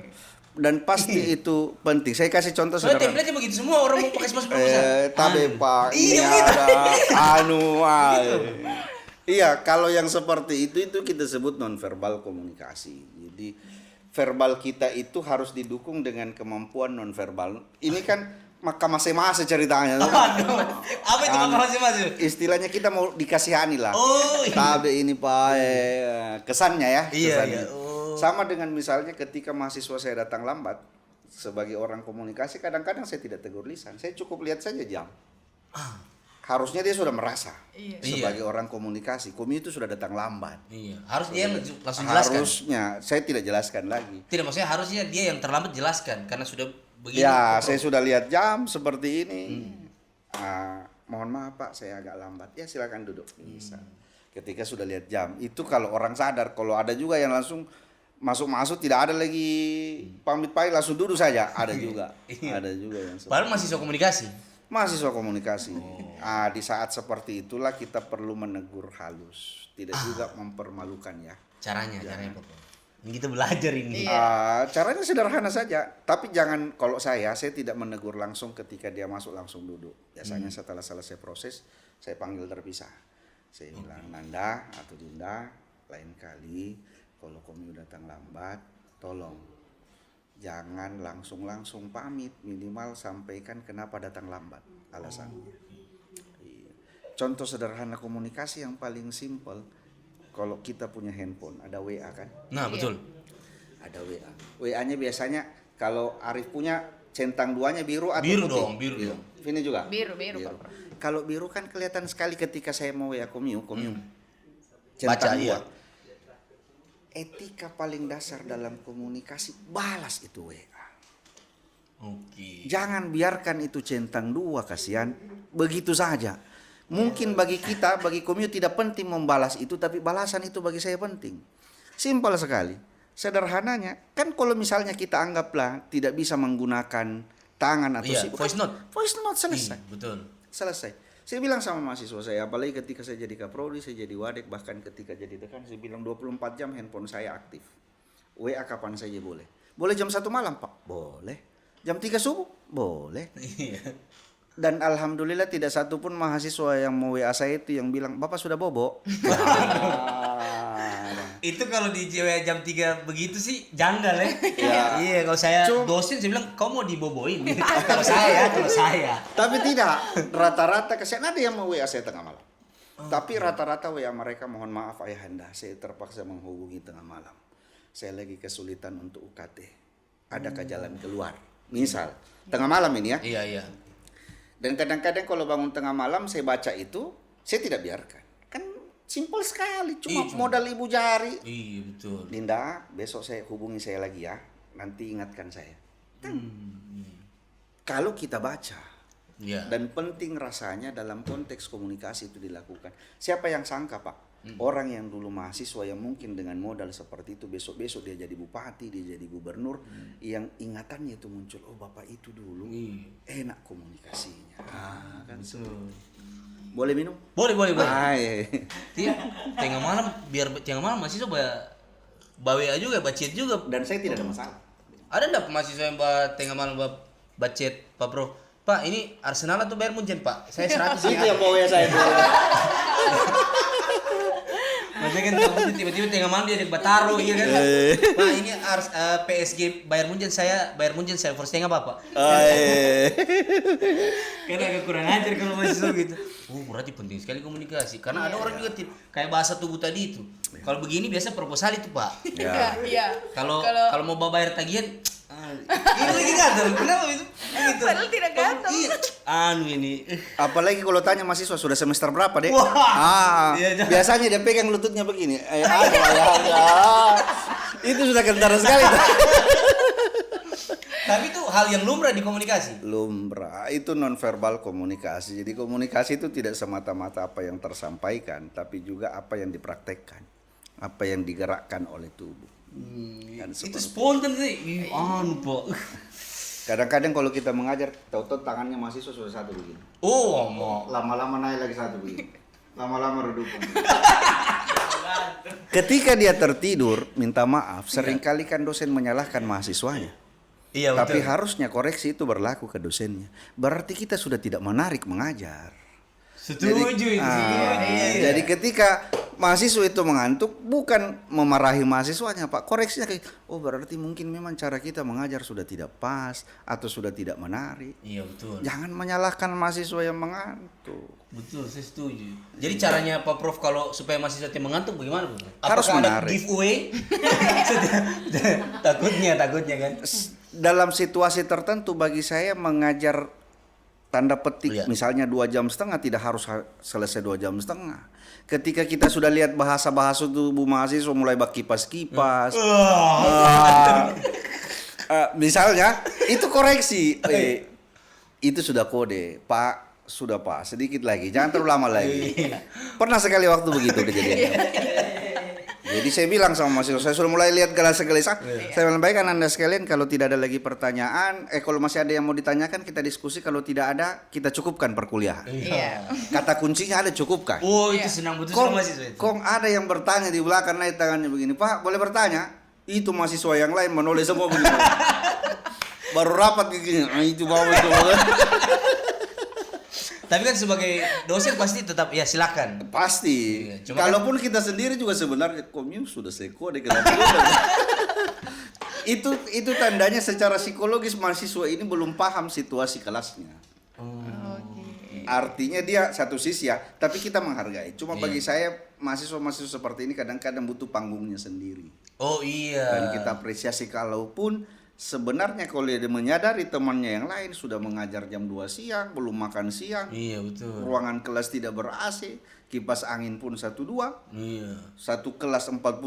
Dan pasti itu penting. Saya kasih contoh Soalnya sederhana. template begitu semua orang mau pakai masuk proposal. Tapi Pak, ini Iya, gitu. ada Iya, kalau yang seperti itu kita sebut nonverbal komunikasi. Jadi verbal kita itu harus didukung dengan kemampuan nonverbal. Ini kan maka masing-masing ceritanya. Aduh, apa itu masing-masing? Istilahnya kita mau dikasihani lah. Oh, iya. Tapi ini Pak, kesannya ya. Iya, Kesannya. iya. Oh. Sama dengan misalnya ketika mahasiswa saya datang lambat, sebagai orang komunikasi kadang-kadang saya tidak tegur lisan. Saya cukup lihat saja jam. Harusnya dia sudah merasa. Sebagai orang komunikasi, Komi itu sudah datang lambat. Iya, harus dia langsung jelaskan. Harusnya, saya tidak jelaskan lagi. Tidak, maksudnya harusnya dia yang terlambat jelaskan karena sudah begini. Ya, saya sudah lihat jam seperti ini. Mohon maaf Pak, saya agak lambat. Ya silakan duduk. Bisa. Ketika sudah lihat jam, itu kalau orang sadar. Kalau ada juga yang langsung masuk tidak ada lagi pamit pahit langsung duduk saja. Ada juga. Ada juga yang seperti. Padahal mahasiswa komunikasi. Mahasiswa komunikasi. Di saat seperti itulah kita perlu menegur halus, tidak juga mempermalukan ya. Caranya Pak. Ini kita belajar ini. Caranya sederhana saja, tapi jangan kalau saya tidak menegur langsung ketika dia masuk langsung duduk. Biasanya setelah selesai proses, saya panggil terpisah. Saya bilang Nanda atau Dinda, lain kali kalau kamu datang lambat, tolong jangan langsung pamit, minimal sampaikan kenapa datang lambat, alasannya. Contoh sederhana komunikasi yang paling simpel. Kalau kita punya handphone, ada WA kan? Nah, betul. Ada WA. WA-nya biasanya kalau Arif punya centang 2-nya biru atau Biru putih? dong, biru dong. Ini juga? Biru Pak Prof. Kalau biru kan kelihatan sekali ketika saya mau WA Komio. Baca, 2. iya. Etika paling dasar dalam komunikasi, balas itu WA. Oke. Jangan biarkan itu centang 2, kasihan. Begitu saja. Mungkin bagi kita, bagi Komio tidak penting membalas itu, tapi balasan itu bagi saya penting. Simpel sekali. Sederhananya, kan kalau misalnya kita anggaplah tidak bisa menggunakan tangan atau voice note. Voice note selesai. Betul. Selesai. Saya bilang sama mahasiswa saya, apalagi ketika saya jadi kaprodi, saya jadi wadek, bahkan ketika jadi dekan, saya bilang 24 jam handphone saya aktif. WA kapan saja boleh. Boleh jam 1 malam, Pak? Boleh. Jam 3 subuh? Boleh. Dan alhamdulillah tidak satupun mahasiswa yang mau WA saya itu yang bilang, Bapak sudah bobo. Itu kalau di WA jam 3 begitu sih janggal ya. Iya, kalau saya dosen saya bilang kau mau diboboin. kalau saya. Tapi tidak, rata-rata kesian ada yang mau WA saya tengah malam. Tapi rata-rata WA mereka, mohon maaf ayahanda, saya terpaksa menghubungi tengah malam. Saya lagi kesulitan untuk UKT. Adakah jalan keluar? Misal, tengah malam ini ya. Iya, iya. Dan kadang-kadang kalau bangun tengah malam saya baca itu, saya tidak biarkan. Kan simpel sekali, cuma modal ibu jari. Iya, betul. Linda, besok saya hubungi saya lagi ya. Nanti ingatkan saya. Kalau kita baca. Iya. Dan penting rasanya dalam konteks komunikasi itu dilakukan. Siapa yang sangka Pak? Orang yang dulu mahasiswa yang mungkin dengan modal seperti itu besok-besok dia jadi bupati, dia jadi gubernur, yang ingatannya itu muncul, oh bapak itu dulu enak komunikasinya. Kan boleh minum? Boleh. Ay. Tengah malam, biar tengah malam mahasiswa bawa juga, bacet juga. Dan saya tidak ada masalah. Ada enggak mahasiswa yang tengah malam bacet, Pak Bro? Pak, ini Arsenal atau Bayern Munchen, Pak? Saya 100 Itu yang bawa saya. Maksudnya kan tiba-tiba tengah malam dia Bataro iya kan. Pak, ini PSG Bayern Munchen saya first tengah Bapak. Karena agak kurang ajar kalau mahasiswa gitu. Oh, berarti penting sekali komunikasi. Karena ada orang juga kayak bahasa tubuh tadi itu. Kalau begini biasa proposal itu, Pak. Iya. Kalau mau bayar tagihan ini lagi gatal. Kenapa itu? Gitu. Padahal tidak gatal. Ini. Apalagi kalau tanya mahasiswa sudah semester berapa deh? Wah. Iya, Biasanya dia pegang lututnya begini. Itu sudah kentara sekali. Tapi itu hal yang lumrah di komunikasi. Lumrah itu nonverbal komunikasi. Jadi komunikasi itu tidak semata-mata apa yang tersampaikan, tapi juga apa yang dipraktekkan, apa yang digerakkan oleh tubuh. Kan Itu spontan sih. Pak. Kadang-kadang kalau kita mengajar, tahu-tahu tangannya mahasiswa sudah satu begini. Oh, mau. Lama-lama naik lagi satu begini. Lama-lama redup. Ketika dia tertidur, minta maaf, seringkali kan dosen menyalahkan mahasiswanya. Iya, Tapi betul. harusnya koreksi itu berlaku ke dosennya. Berarti kita sudah tidak menarik mengajar. Setuju. Jadi ketika mahasiswa itu mengantuk, bukan memarahi mahasiswanya Pak, koreksinya kayak, oh berarti mungkin memang cara kita mengajar sudah tidak pas atau sudah tidak menarik. Iya, betul. Jangan menyalahkan mahasiswa yang mengantuk. Betul, saya setuju. Jadi caranya Pak Prof kalau supaya mahasiswa tidak mengantuk bagaimana, Bro? Harus Apakah ada menarik. giveaway? takutnya kan. Dalam situasi tertentu bagi saya mengajar tanda petik Iya. misalnya 2 jam setengah tidak harus selesai 2 jam setengah. Ketika kita sudah lihat bahasa-bahasa tubuh mahasiswa mulai kipas-kipas, misalnya itu koreksi, itu sudah kode, Pak, sudah Pak, sedikit lagi, jangan terlalu lama lagi. Pernah sekali waktu begitu kejadiannya. Jadi saya bilang sama mahasiswa, saya sudah mulai lihat gelas-gelas. Saya menyampaikan Anda sekalian kalau tidak ada lagi pertanyaan, kalau masih ada yang mau ditanyakan kita diskusi, kalau tidak ada kita cukupkan perkuliahan. Iya. Kata kuncinya ada cukupkan. Oh, itu senang betul sama mahasiswa itu. Kok ada yang bertanya di belakang naik tangannya begini, Pak boleh bertanya? Itu mahasiswa yang lain menoleh semua begini. Baru rapat begini, itu bawa itu. Tapi kan sebagai dosen pasti tetap ya silakan. Pasti. Iya, cuma Kalaupun kita sendiri juga sebenarnya komyu sudah seko deh itu tandanya secara psikologis mahasiswa ini belum paham situasi kelasnya. Artinya dia satu sisi ya, tapi kita menghargai. Cuma bagi saya mahasiswa-mahasiswa seperti ini kadang-kadang butuh panggungnya sendiri. Oh iya. Dan kita apresiasi kalaupun sebenarnya kalau dia menyadari temannya yang lain sudah mengajar jam 2 siang, belum makan siang. Iya, betul. Ruangan kelas tidak ber-AC, kipas angin pun 1-2. Iya. Satu kelas 40-50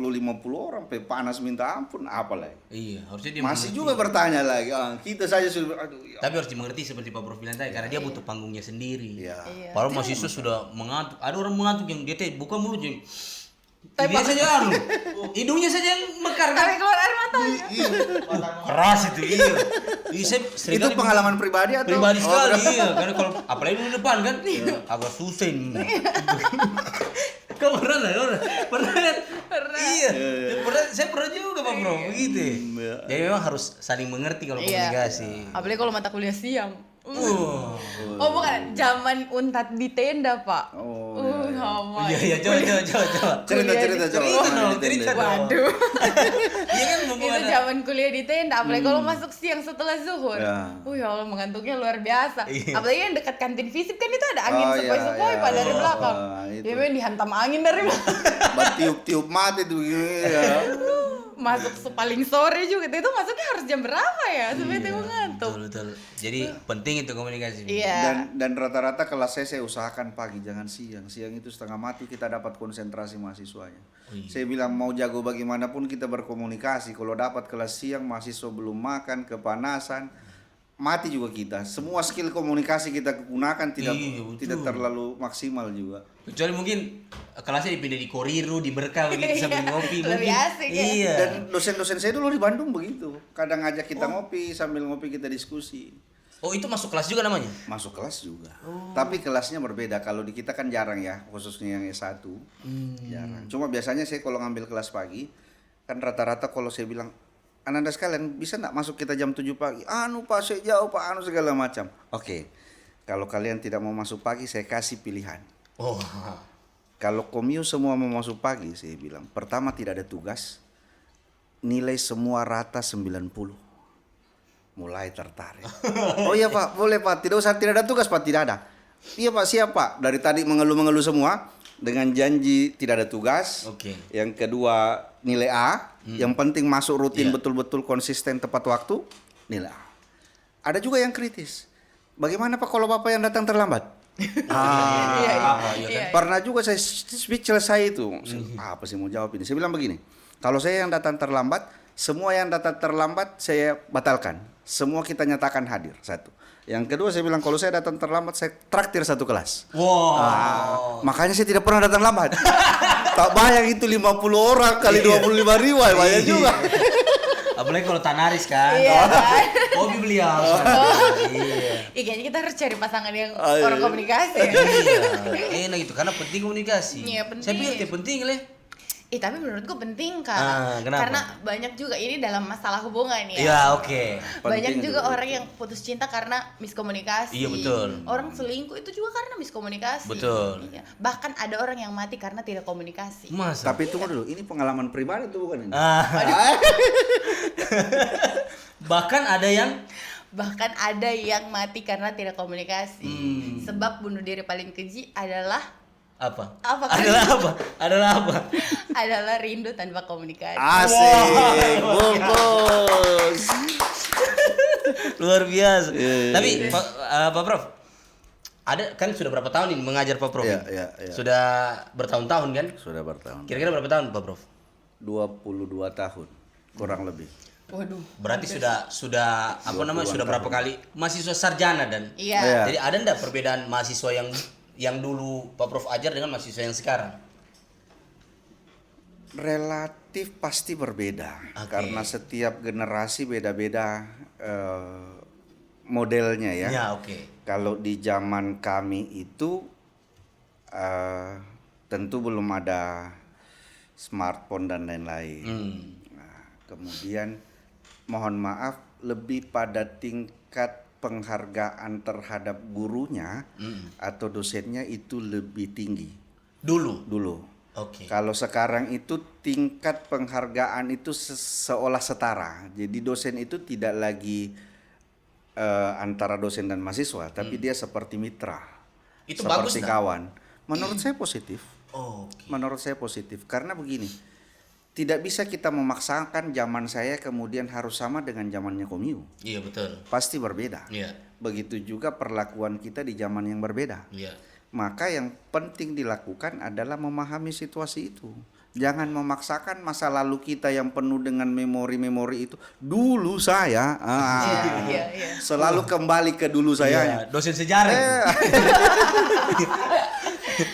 orang, panas minta ampun, apalagi. Iya, harusnya dia Masih mengerti. juga bertanya lagi, kita saja sudah, aduh ya. Tapi harus dimengerti seperti Pak Prof bilang tadi karena dia butuh panggungnya sendiri. Iya. Padahal mahasiswa sudah mengantuk. Ada orang mengantuk yang dia buka mulutnya. Dia saja hidungnya saja yang mekar kan. Tapi keluar air mata. Keras itu iya. Saya sering Itu kali pengalaman pribadi atau? pribadi sekali iya. Karena kalau apalagi di depan kan agak susah ini. Kau pernah nggak? Pernah kan? Pernah. Iya. Saya pernah juga Pak Bro begitu. Jadi memang harus saling mengerti kalau komunikasi. Apalagi kalau mata kuliah siang. Oh bukan, zaman untat di tenda Pak. sama. Iya, coba. Cerita coba. Cerita dong. Waduh. Iya kan Itu zaman kuliah di tenda, apalagi kalau masuk siang setelah zuhur. Ya. Ya Allah, mengantuknya luar biasa. Iya. Apalagi yang dekat kantin fisip kan itu ada angin Oh, iya, sepoi-sepoi iya. Pak dari Oh, belakang. itu. Ya memang dihantam angin dari belakang. Tiup-tiup mati tuh ya. Masuk paling sore juga. Itu masuknya harus jam berapa ya? Supaya dia mengantuk. Betul. Jadi penting itu komunikasi. Iya. Dan rata-rata kelas saya usahakan pagi, jangan siang. Siang itu setengah mati kita dapat konsentrasi mahasiswanya. Saya bilang mau jago bagaimanapun kita berkomunikasi. Kalau dapat kelas siang mahasiswa belum makan, kepanasan, mati juga kita. Semua skill komunikasi kita gunakan tidak terlalu maksimal juga. Kecuali mungkin kelasnya dipindah di Koriru, di Berkah begitu sambil ngopi. Lebih mungkin. asik ya. Iya. Dan dosen-dosen saya dulu di Bandung begitu. Kadang ngajak kita ngopi, sambil ngopi kita diskusi. Oh, itu masuk kelas juga namanya? Masuk kelas juga. Tapi kelasnya berbeda. Kalau di kita kan jarang ya, khususnya yang S1. Jarang. Cuma biasanya saya kalau ngambil kelas pagi, kan rata-rata kalau saya bilang, Ananda sekalian bisa nggak masuk kita jam 7 pagi? Anu Pak, saya jauh Pak, anu segala macam. Oke. Kalau kalian tidak mau masuk pagi, saya kasih pilihan. Oh. Kalau komio semua mau masuk pagi, saya bilang, pertama tidak ada tugas, nilai semua rata 90. Mulai tertarik. Oh iya Pak, boleh Pak, tidak ada tugas Pak, tidak ada. Iya Pak, siap Pak. Dari tadi mengeluh-mengeluh semua, dengan janji tidak ada tugas. Oke. Yang kedua nilai A, yang penting masuk rutin betul-betul konsisten tepat waktu, nilai A. Ada juga yang kritis. Bagaimana Pak kalau Bapak yang datang terlambat? Pernah juga saya speechless saya itu. Apa sih mau jawab ini? Saya bilang begini, kalau saya yang datang terlambat, semua yang datang terlambat saya batalkan. Semua kita nyatakan hadir, satu. Yang kedua saya bilang kalau saya datang terlambat saya traktir satu kelas. Wow. Makanya saya tidak pernah datang lambat. Tak bayang itu 50 orang kali 25 riwai, banyak juga. Apalagi kalau Tanaris kan. Iya. Hobi beliau. Iya. Kayaknya kita harus cari pasangan yang orang komunikasi ya. Iya. Enak gitu karena penting komunikasi. Iya, penting. Saya pikir penting lah. Tapi menurutku penting Kak. Kenapa? Karena banyak juga ini dalam masalah hubungan ya. Iya, oke. Banyak Penting juga itu. orang yang putus cinta karena miskomunikasi. Iya, betul. Orang selingkuh itu juga karena miskomunikasi. Betul. Iya. Bahkan ada orang yang mati karena tidak komunikasi. Masa? Tapi tunggu dulu, ini pengalaman pribadi tuh bukan ini? Bahkan ada yang mati karena tidak komunikasi. Sebab bunuh diri paling keji adalah apa? Adalah rindu tanpa komunikasi. Asik, bungkus. Luar biasa. Iya. Tapi Pak Prof, ada kan sudah berapa tahun ini mengajar Pak Prof? Iya. Sudah bertahun-tahun kan? Sudah bertahun. Kira-kira berapa tahun Pak Prof? 22 tahun, kurang lebih. Waduh. Berarti sudah apa namanya sudah berapa kali mahasiswa sarjana dan Iya. Iya. jadi ada enggak perbedaan mahasiswa yang dulu Pak Prof ajar dengan mahasiswa yang sekarang? Relatif pasti berbeda, Oke. karena setiap generasi beda-beda modelnya ya. Ya, oke. Kalau di zaman kami itu tentu belum ada smartphone dan lain-lain. Nah, kemudian mohon maaf lebih pada tingkat penghargaan terhadap gurunya atau dosennya itu lebih tinggi dulu. Oke. Kalau sekarang itu tingkat penghargaan itu seolah setara. Jadi dosen itu tidak lagi antara dosen dan mahasiswa, tapi dia seperti mitra. Itu seperti bagus nggak? kawan. Menurut saya positif. Oh, oke. Menurut saya positif karena begini. Tidak bisa kita memaksakan zaman saya kemudian harus sama dengan zamannya Komiu. Iya, betul. Pasti berbeda. Iya. Begitu juga perlakuan kita di zaman yang berbeda. Iya. Maka yang penting dilakukan adalah memahami situasi itu. Jangan memaksakan masa lalu kita yang penuh dengan memori-memori itu. Dulu saya Iya. selalu kembali ke dulu saya. Iya, dosen sejarah.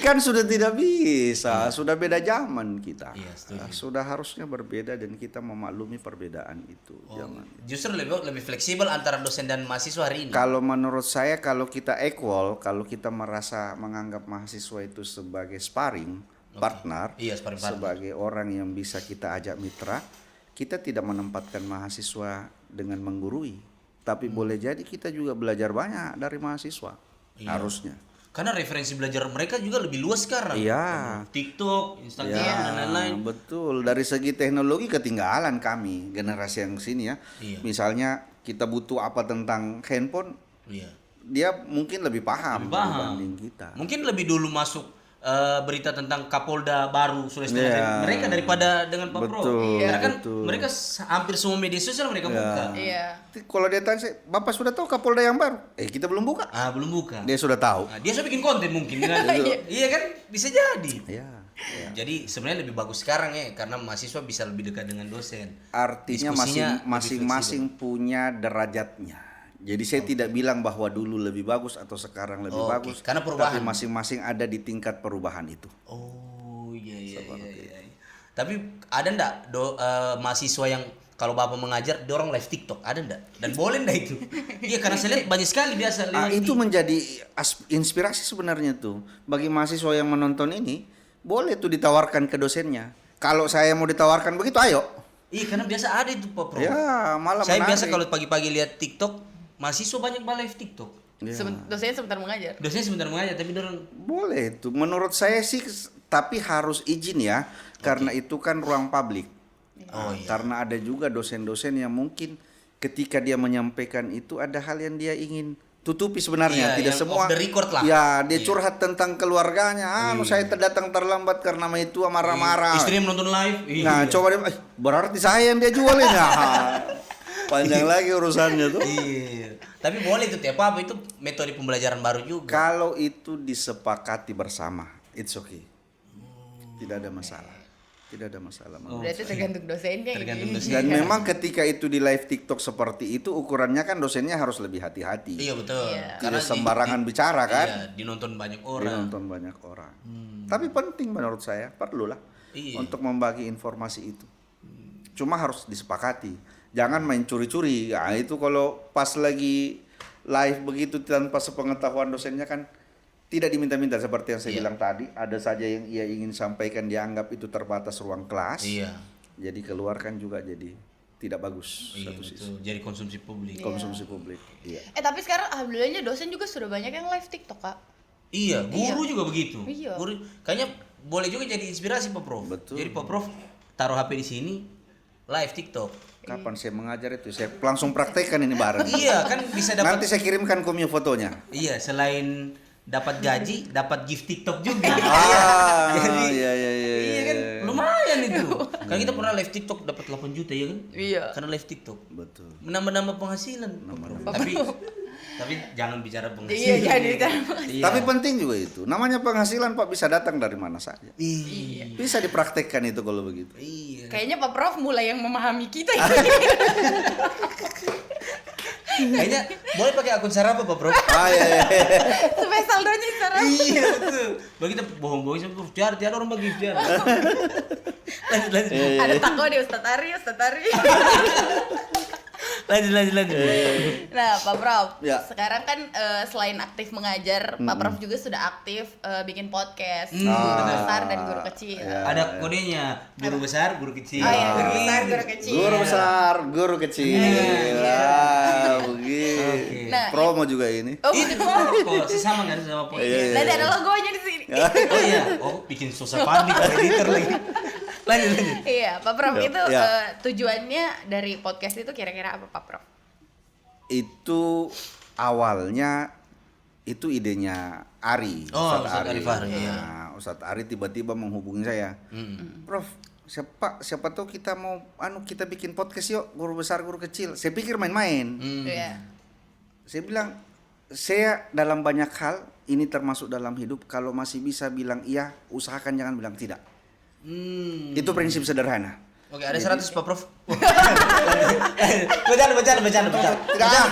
Kan sudah tidak bisa, sudah beda zaman kita. Iya, setuju. Sudah harusnya berbeda dan kita memaklumi perbedaan itu. Jangan. Justru lebih fleksibel antara dosen dan mahasiswa hari ini. Kalau menurut saya kalau kita equal, kalau kita merasa menganggap mahasiswa itu sebagai sparring partner, Iya, sparring partner. sebagai orang yang bisa kita ajak mitra, kita tidak menempatkan mahasiswa dengan menggurui, tapi boleh jadi kita juga belajar banyak dari mahasiswa. Iya. Harusnya. Karena referensi belajar mereka juga lebih luas sekarang. Iya. TikTok, Instagram Ya, dan lain-lain. betul. Dari segi teknologi ketinggalan kami generasi yang sini ya. Iya. Misalnya kita butuh apa tentang handphone, Iya. dia mungkin lebih paham, Lebih paham. dibanding kita. Mungkin lebih dulu masuk berita tentang Kapolda baru Sulawesi Iya. Tengah mereka daripada dengan Pak Pro. Betul, Karena kan betul. mereka hampir semua media sosial mereka buka. Iya. Kalau dia tanya, saya, Bapak sudah tahu Kapolda yang baru? Kita belum buka. Belum buka. Dia sudah tahu. Nah, dia sudah bikin konten mungkin kan? Iya kan? Bisa jadi. Ya. Jadi sebenarnya lebih bagus sekarang ya karena mahasiswa bisa lebih dekat dengan dosen. Artinya Diskusinya lebih masing-masing punya derajatnya. Jadi saya tidak bilang bahwa dulu lebih bagus atau sekarang lebih Oke, bagus. karena perubahan. Tapi masing-masing ada di tingkat perubahan itu. Oh iya. Tapi ada ndak mahasiswa yang kalau Bapak mengajar dorong live TikTok ada ndak? Dan boleh ndak itu? Iya karena saya lihat banyak sekali biasa lewat Itu menjadi inspirasi sebenarnya tuh bagi mahasiswa yang menonton ini. Boleh tuh ditawarkan ke dosennya. Kalau saya mau ditawarkan begitu, ayo. Iya karena biasa ada itu Pak Pro. Ya, malah Saya menarik. biasa kalau pagi-pagi lihat TikTok, mahasiswa banyak live TikTok. Ya. Dosennya sebentar mengajar. Dosennya sebentar mengajar tapi dorong. Boleh tuh. Menurut saya sih, tapi harus izin ya, karena itu kan ruang publik. Oh iya. Karena ada juga dosen-dosen yang mungkin ketika dia menyampaikan itu ada hal yang dia ingin tutupi sebenarnya, Iya, tidak yang semua. off the record lah. Ya, dia curhat tentang keluarganya. Saya datang terlambat karena itu marah-marah. Istrinya menonton live. Nah, coba dia, berarti saya yang dia jualin ya. Panjang lagi urusannya tuh. Iya. Tapi boleh itu tiap apa itu metode pembelajaran baru juga. Kalau itu disepakati bersama, it's okay. Tidak ada masalah. Tidak ada masalah. Berarti tergantung dosennya. Tergantung ini. dosen. Dan memang ketika itu di live TikTok seperti itu, ukurannya kan dosennya harus lebih hati-hati. Iya betul. Iya. Tidak sembarangan bicara kan. Iya, dinonton banyak orang. Dinonton banyak orang. Tapi penting menurut saya, perlulah Iya. untuk membagi informasi itu. Cuma harus disepakati. Jangan main curi-curi. Nah, itu kalau pas lagi live begitu tanpa sepengetahuan dosennya kan tidak diminta-minta seperti yang saya bilang tadi. Ada saja yang ia ingin sampaikan dianggap itu terbatas ruang kelas. Iya. Jadi keluarkan juga jadi tidak bagus Iya satu sisi. betul. Jadi konsumsi publik. Konsumsi publik. Iya. Tapi sekarang alhamdulillahnya dosen juga sudah banyak yang live TikTok, Kak. Iya, guru juga begitu. Iya. Guru kayaknya boleh juga jadi inspirasi Pak Prof. Betul. Jadi Pak Prof taruh HP di sini, live TikTok. Kapan saya mengajar itu? Saya langsung praktekkan ini bareng. Iya, kan bisa dapat. Nanti saya kirimkan komio fotonya. Iya, selain dapat gaji, dapat gift TikTok juga. Jadi iya. Iya kan, lumayan itu. Kan kita pernah live TikTok dapat 8 juta ya kan? Iya. Karena live TikTok. Betul. Menambah-nambah penghasilan. Tapi jangan bicara Iya, penghasilan. jadi Iya. Tapi penting juga itu. Namanya penghasilan Pak bisa datang dari mana saja. Iya. Bisa dipraktekkan itu kalau begitu. Iya. kayaknya Pak Prof mulai yang memahami kita ya. Kayaknya boleh pakai akun Sarapa Pak Bro. Iya. Supaya saldonya sekarang. Iya betul. Bagi kita bohong-bohong sama Prof. Tiada orang bagi gift tiada. Lanjut. Ada tako di Ustadz Ari. Lanjut. Nah, Pak Prof, Ya. sekarang kan selain aktif mengajar, Pak Prof juga sudah aktif bikin podcast, guru Ah. besar dan guru kecil. Ya. Ada kodenya guru besar, guru kecil. Oh iya, guru besar, guru kecil. Guru besar, guru kecil. Begitu. Oke. Nah, Promo juga ini. Oh, Itu kok sesama kan sama podcast. nanti ada logonya di sini. Oh iya, bikin susah panik editor lagi. Lanjut. Iya, Pak Prof, Ya, itu ya. tujuannya dari podcast itu kira-kira apa, Pak Prof? Itu awalnya itu idenya Ari, Oh, Ustadz Ustadz Ari Fahri, iya. Nah, Ustadz Ari tiba-tiba menghubungi saya. Prof, siapa tahu kita mau kita bikin podcast yuk, guru besar guru kecil. Saya pikir main-main. Iya. Saya bilang saya dalam banyak hal ini termasuk dalam hidup kalau masih bisa bilang iya, usahakan jangan bilang tidak. Itu prinsip sederhana. Oke, ada 100 Pak Prof. Bercanda. Tidak.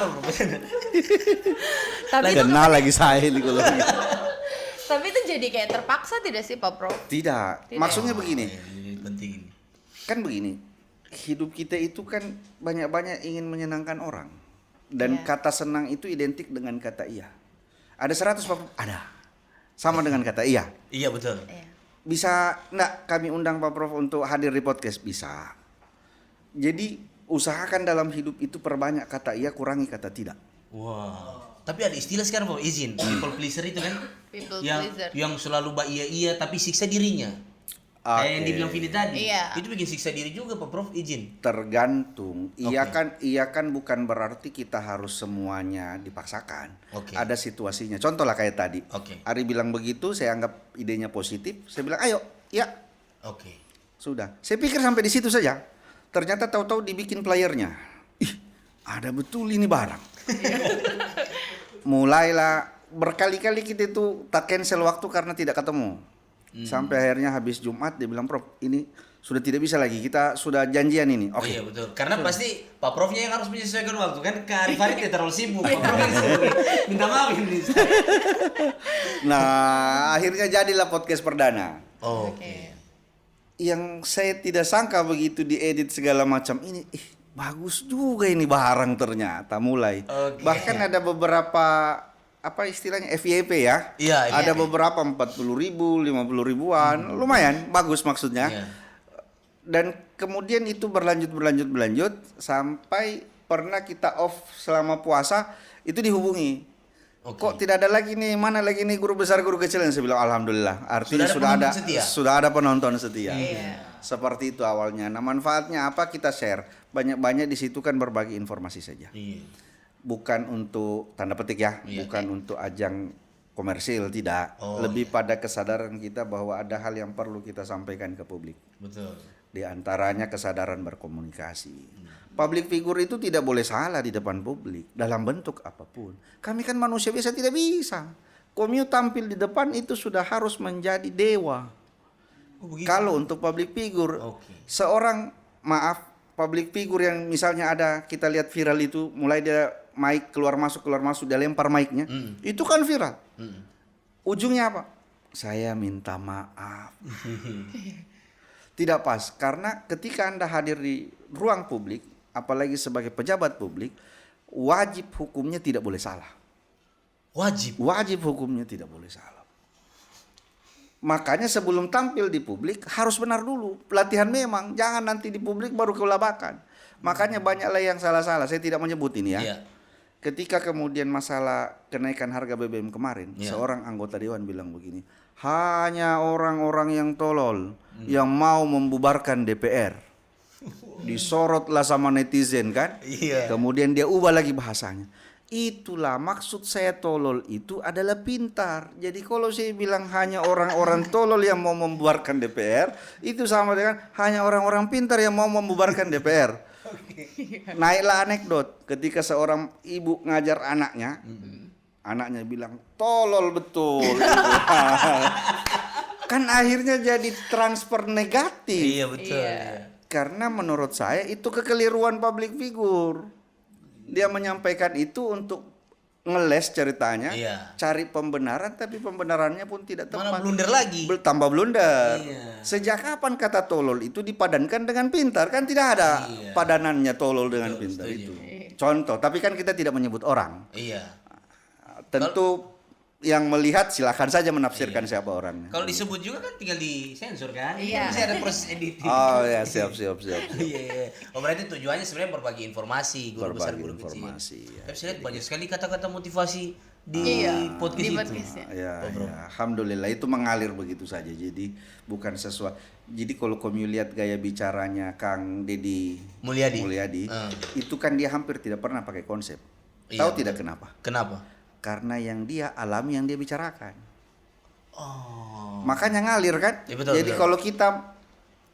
Tapi itu Kenal lagi saya ini kalau gitu. tapi itu jadi kayak terpaksa tidak sih, Pak Prof? Tidak. Maksudnya begini. Ini penting ini. Kan begini, hidup kita itu kan banyak-banyak ingin menyenangkan orang. Dan Iya. kata senang itu identik dengan kata iya. Ada 100 Pak? Ada. Sama dengan kata iya. Iya betul. Iya. Bisa enggak kami undang Pak Prof untuk hadir di podcast? Bisa. Jadi usahakan dalam hidup itu perbanyak kata iya, kurangi kata tidak. Wow. Tapi ada istilah sekarang Pak, izin. People pleaser itu kan. People yang pleaser. selalu iya tapi siksa dirinya. Kayak yang Oke. dibilang Vili tadi. Iya. Itu bikin siksa diri juga Pak Prof, izin. Tergantung. Oke. Iya kan bukan berarti kita harus semuanya dipaksakan. Oke. Ada situasinya. Contoh lah kayak tadi. Oke. Ari bilang begitu, saya anggap idenya positif. Saya bilang, ayo, ya, Oke. sudah. Saya pikir sampai di situ saja. Ternyata tahu-tahu dibikin playernya. Ih, ada betul ini barang. Mulailah berkali-kali kita itu tak cancel waktu karena tidak ketemu. Sampai akhirnya habis Jumat dia bilang, Prof, ini sudah tidak bisa lagi, kita sudah janjian ini. Oh Oke. iya betul. Karena pasti Pak Profnya yang harus menyesuaikan waktu kan. Kak Arif Farid dia terlalu sibuk. Pak Prof yang sibuk. Minta maaf ini. Nah, akhirnya jadilah podcast perdana. Oh, Oke. Yang saya tidak sangka begitu diedit segala macam ini, bagus juga ini barang ternyata mulai. Oke. Bahkan ada beberapa apa istilahnya FYP ya. Iya, Ada FYP. beberapa 40.000, 50.000-an, lumayan bagus maksudnya. Iya. Dan kemudian itu berlanjut sampai pernah kita off selama puasa itu dihubungi. Oke. Kok tidak ada lagi nih, mana lagi nih guru besar guru kecil, yang saya bilang alhamdulillah. Artinya Sudah ada penonton setia? Sudah ada penonton setia. Iya. Seperti itu awalnya. Nah, manfaatnya apa kita share? Banyak-banyak di situ kan berbagi informasi saja. Iya. Bukan untuk tanda petik ya, Iya. bukan untuk ajang komersil, tidak. Oh, Lebih pada kesadaran kita bahwa ada hal yang perlu kita sampaikan ke publik. Betul. Di antaranya kesadaran berkomunikasi. Public figure itu tidak boleh salah di depan publik dalam bentuk apapun. Kami kan manusia biasa tidak bisa. Komyu tampil di depan itu sudah harus menjadi dewa. Oh, begitu. Kalau untuk public figure, Oke. seorang public figure yang misalnya ada kita lihat viral itu, mulai dia mic keluar masuk dia lempar mic-nya, itu kan viral. Ujungnya apa? Saya minta maaf. Tidak pas, karena ketika Anda hadir di ruang publik, apalagi sebagai pejabat publik, wajib hukumnya tidak boleh salah. Wajib hukumnya tidak boleh salah. Makanya sebelum tampil di publik harus benar dulu. Pelatihan memang, jangan nanti di publik baru kelabakan. Makanya banyaklah yang salah-salah. Saya tidak menyebut ini ya. Iya. Ketika kemudian masalah kenaikan harga BBM kemarin, Iya. seorang anggota dewan bilang begini, hanya orang-orang yang tolol yang mau membubarkan DPR. Disorotlah sama netizen kan. Iya. Kemudian dia ubah lagi bahasanya. Itulah maksud saya tolol itu adalah pintar. Jadi kalau saya bilang hanya orang-orang tolol yang mau membubarkan DPR, itu sama dengan hanya orang-orang pintar yang mau membubarkan DPR. Naiklah anekdot ketika seorang ibu ngajar anaknya, anaknya bilang tolol betul. Kan akhirnya jadi transfer negatif. Iya betul. Iya. Iya. Karena menurut saya itu kekeliruan public figure. Dia menyampaikan itu untuk ngeles ceritanya, Iya. cari pembenaran, tapi pembenarannya pun tidak tepat. Mana blunder lagi. Tambah blunder. Iya. Sejak kapan kata tolol itu dipadankan dengan pintar? Kan tidak ada Iya. padanannya tolol dengan Betul, pintar setuju. itu. Contoh, tapi kan kita tidak menyebut orang. Iya. Tentu yang melihat silakan saja menafsirkan siapa orangnya. Kalau disebut juga kan tinggal disensor kan? Iya. Masih ada proses editing. Oh ya, siap. Iya, iya. Oh berarti tujuannya sebenarnya berbagi informasi, guru besar, Berbagi guru kecil. informasi, ya. Tapi saya lihat banyak sekali kata-kata motivasi di Iya, podcast di itu. podcastnya. Ya, alhamdulillah itu mengalir begitu saja. Jadi bukan sesuatu. Jadi kalau kamu lihat gaya bicaranya Kang Deddy Mulyadi. itu kan dia hampir tidak pernah pakai konsep. Iya, Tahu tidak kenapa? Kenapa? Karena yang dia alami, yang dia bicarakan. Oh. Makanya ngalir kan? Ya, betul, Jadi betul. kalau kita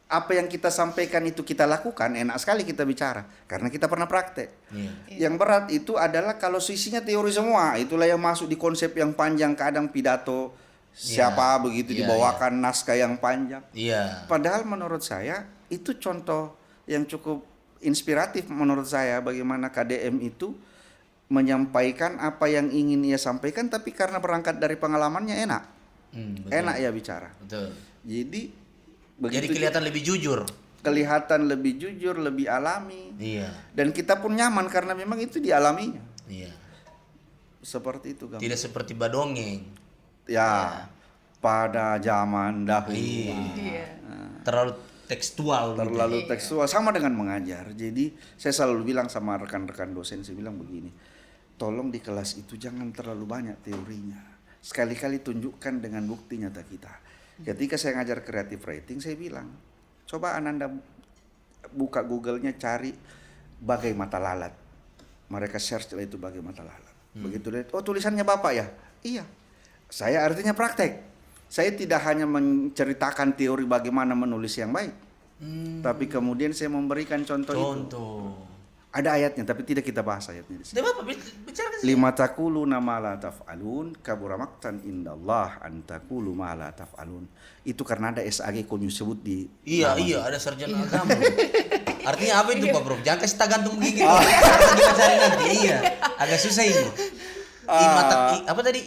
apa yang kita sampaikan itu kita lakukan, enak sekali kita bicara karena kita pernah praktek. Iya. Yang berat itu adalah kalau sisinya teori semua, itulah yang masuk di konsep yang panjang, kadang pidato siapa begitu Iya, dibawakan naskah yang panjang. Iya. Padahal menurut saya itu contoh yang cukup inspiratif menurut saya bagaimana KDM itu menyampaikan apa yang ingin ia sampaikan, tapi karena berangkat dari pengalamannya enak. Betul. Enak ya bicara. Betul. Jadi Jadi kelihatan lebih jujur. kelihatan lebih jujur, lebih alami. Iya. Dan kita pun nyaman karena memang itu dialaminya. Iya. Seperti itu Gam. Tidak seperti badongeng. Ya, pada zaman dahulu. Iya. Terlalu tekstual. gitu. Terlalu tekstual, sama dengan mengajar. Jadi saya selalu bilang sama rekan-rekan dosen, saya bilang begini, tolong di kelas itu jangan terlalu banyak teorinya. Sekali-kali tunjukkan dengan bukti nyata kita. Ketika saya ngajar creative writing, saya bilang, coba Anda buka Google-nya, cari bagai mata lalat. Mereka search lah itu bagai mata lalat. Begitu lihat, oh tulisannya Bapak ya? Iya. Saya artinya praktek. Saya tidak hanya menceritakan teori bagaimana menulis yang baik. Tapi kemudian saya memberikan contoh itu. Ada ayatnya, tapi tidak kita bahas ayatnya di sini. Bapak bicara ke sini. Lima taquluna ma la taf'alun kabura maqtan indallah an taqulu ma la taf'alun. Itu karena ada SAG konyu sebut di Iya, ada sarjana agama. Artinya apa itu Pak Bro? Jangan kasih tak gantung begini. Kita cari nanti. Iya, agak susah ini. Apa tadi?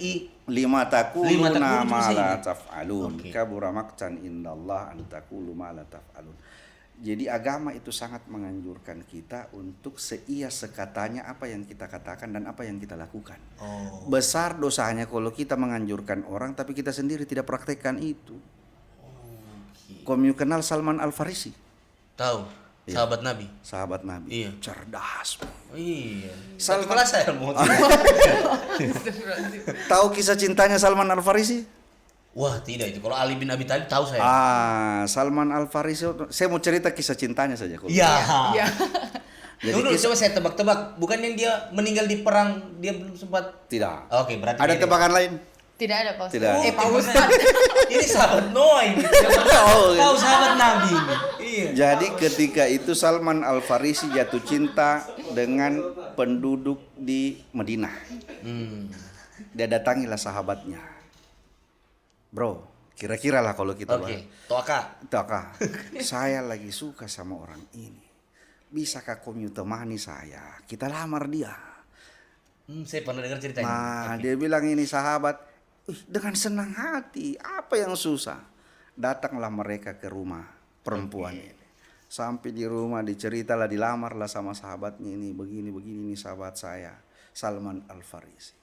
Lima taquluna ma susah la ini. taf'alun Oke. kabura maqtan indallah an taqulu ma la taf'alun. Jadi agama itu sangat menganjurkan kita untuk seia sekatanya apa yang kita katakan dan apa yang kita lakukan. Besar dosanya kalau kita menganjurkan orang tapi kita sendiri tidak praktekkan itu. Kamu kenal Salman Al-Farisi? Tahu, sahabat Nabi. Sahabat Nabi. Iya. Cerdas. Iya. Salman- Satu kelas saya mau. Tahu kisah cintanya Salman Al-Farisi? Wah, tidak itu. Kalau Ali bin Abi Thalib tahu saya. Salman Al-Farisi, saya mau cerita kisah cintanya saja. Kalau- Iya. Iya. Jadi Dulu coba saya tebak-tebak. Bukan yang dia meninggal di perang, dia belum sempat. Tidak. Oke, berarti Ada beda. tebakan lain? Tidak ada Pak Tidak. Ustadz. Pak Ustadz. Ini sahabat Noah ini. Tahu sahabat Nabi ini. Iya. Jadi ketika itu Salman Al-Farisi jatuh cinta dengan penduduk di Madinah. Dia datangilah sahabatnya. Bro, kira-kira lah kalau kita Oke, Toaka. Toaka, saya lagi suka sama orang ini. Bisakah kamu temani saya? Kita lamar dia. Saya pernah dengar ceritanya. Nah, dia bilang ini sahabat, dengan senang hati, apa yang susah? Datanglah mereka ke rumah perempuan ini. Sampai di rumah diceritalah, dilamarlah sama sahabatnya ini, begini ini sahabat saya, Salman Al-Farisi.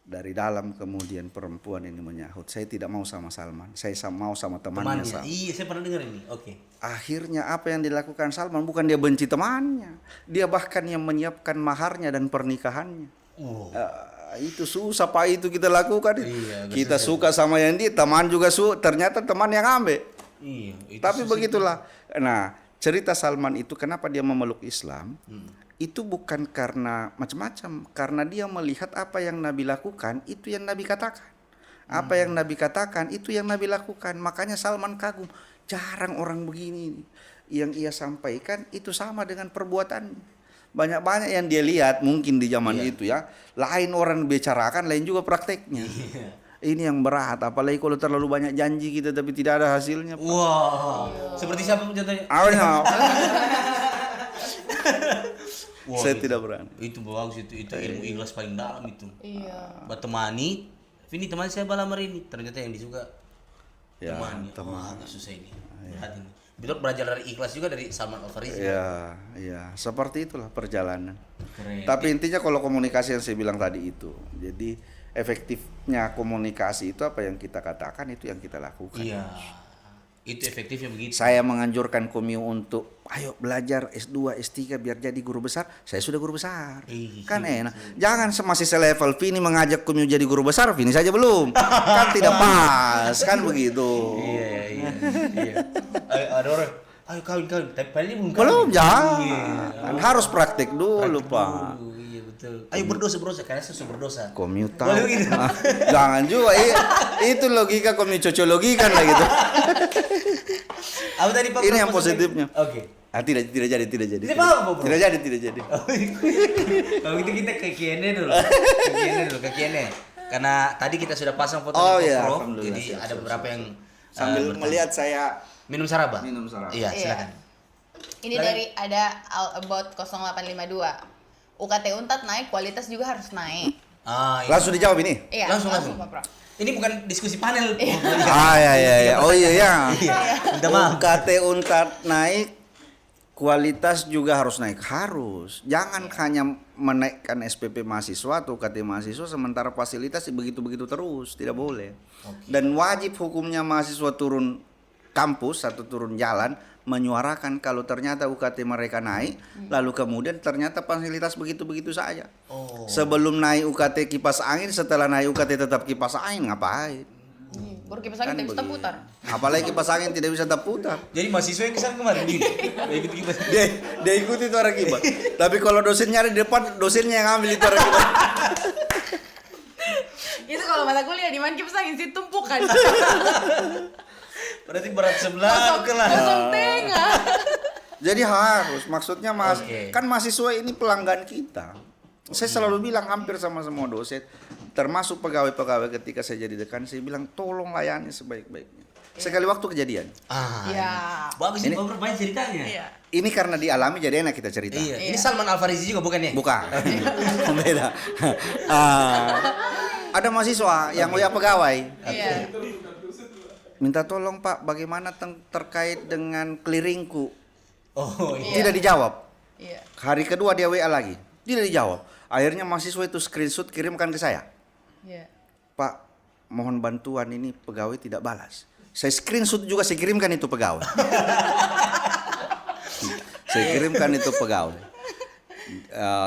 Dari dalam kemudian perempuan ini menyahut, saya tidak mau sama Salman, saya mau sama temannya. Salman. Iya, saya pernah dengar ini. Oke. Akhirnya apa yang dilakukan Salman, bukan dia benci temannya, dia bahkan yang menyiapkan maharnya dan pernikahannya. Itu susah Pak, itu kita lakukan. Iya, Kita suka sama yang dia, teman juga ternyata teman yang ambek. Iya, itu Tapi susah. begitulah. Nah, cerita Salman itu kenapa dia memeluk Islam? Itu bukan karena macam-macam, karena dia melihat apa yang Nabi lakukan, itu yang Nabi katakan. Apa yang Nabi katakan, itu yang Nabi lakukan. Makanya Salman kagum, jarang orang begini. Yang ia sampaikan itu sama dengan perbuatan. Banyak-banyak yang dia lihat mungkin di zaman itu ya. Lain orang bicarakan, lain juga prakteknya. Ini yang berat, apalagi kalau terlalu banyak janji kita tapi tidak ada hasilnya. Wah, seperti siapa contohnya? Wah, Saya tidak berani. Itu bagus itu ilmu ikhlas paling dalam itu. Iya. Buat temani, ini teman saya balamar ini, ternyata yang disuka Ya, temannya. teman. Wah, agak susah ini. Berat ini. Betul belajar dari ikhlas juga dari Salman Al-Farisi. Ya, seperti itulah perjalanan. Keren. Tapi intinya kalau komunikasi yang saya bilang tadi itu, jadi efektifnya komunikasi itu apa yang kita katakan itu yang kita lakukan. Iya. Itu efektifnya begitu. Saya menganjurkan Komio untuk ayo belajar S2, S3 biar jadi guru besar. Saya sudah guru besar. Kan enak. Jangan masih selevel Vini mengajak Komio jadi guru besar, Vini saja belum. Kan tidak pas, kan begitu. Iya. Ada orang, ayo kawin. Tapi padahal dia belum kawin. Belum, jangan. Iya. Kan harus praktek dulu, Pak. Iya betul. Ayo berdosa karena sesuatu berdosa. Komio tahu. Boleh begitu? Jangan juga. Itu logika Komio cocologikan lah gitu. Apa tadi Pak? Ini yang Maksudnya- positifnya. Oke. Tidak jadi. Tidak apa-apa, Bro. Tidak jadi. Kalau gitu kita ke Q&A dulu. Ke Q&A. Karena tadi kita sudah pasang foto Oh, di iya, Pro, alhamdulillah, jadi siap, ada beberapa yang Sambil bertanya. melihat saya Minum saraba. minum saraba. Iya, silakan. Ini dari ada All About 0852. UKT Unpad naik, kualitas juga harus naik. Iya. Langsung dijawab ini. Iya, Langsung. Pak Pro. Ini bukan diskusi panel. Ya. Oh iya ya. Minta maaf. UKT Unpad naik, kualitas juga harus naik. Harus. Jangan hanya menaikkan SPP mahasiswa atau UKT mahasiswa sementara fasilitas begitu-begitu terus. Tidak boleh. Dan wajib hukumnya mahasiswa turun kampus atau turun jalan menyuarakan kalau ternyata UKT mereka naik, lalu kemudian ternyata fasilitas begitu-begitu saja. Sebelum naik UKT kipas angin, setelah naik UKT tetap kipas angin, ngapain? Baru kipas angin tidak bisa begitu. putar. Apalagi kipas angin tidak bisa terputar. Jadi mahasiswa yang kesana kemarin gini. Ikut kipas. Dia ikuti itu orang kipas. Tapi kalau dosen nyari di depan, dosennya yang ambil itu orang kipas. Itu kalau mata kuliah di mana kipas angin sih tumpukan. Berarti berat sebelah kelas. Kosong tengah. Jadi harus, maksudnya Oke. kan mahasiswa ini pelanggan kita. Saya selalu bilang hampir sama semua dosen, termasuk pegawai-pegawai ketika saya jadi dekan, saya bilang tolong layani sebaik-baiknya. Sekali waktu kejadian. Ya. Bagus ini Bapak banyak ceritanya. Iya. Ini karena dialami jadi enak kita cerita. Iya. Ini Salman Al-Farisi juga bukan ya? Bukan. Beda. Ada mahasiswa yang WA pegawai. Iya. Minta tolong Pak, bagaimana terkait dengan clearingku? Oh iya. Tidak dijawab. Iya. Hari kedua dia WA lagi. Tidak dijawab. Akhirnya mahasiswa itu screenshot kirimkan ke saya. Iya. Pak, mohon bantuan ini pegawai tidak balas. Saya screenshot juga saya kirimkan itu pegawai. Saya kirimkan itu pegawai.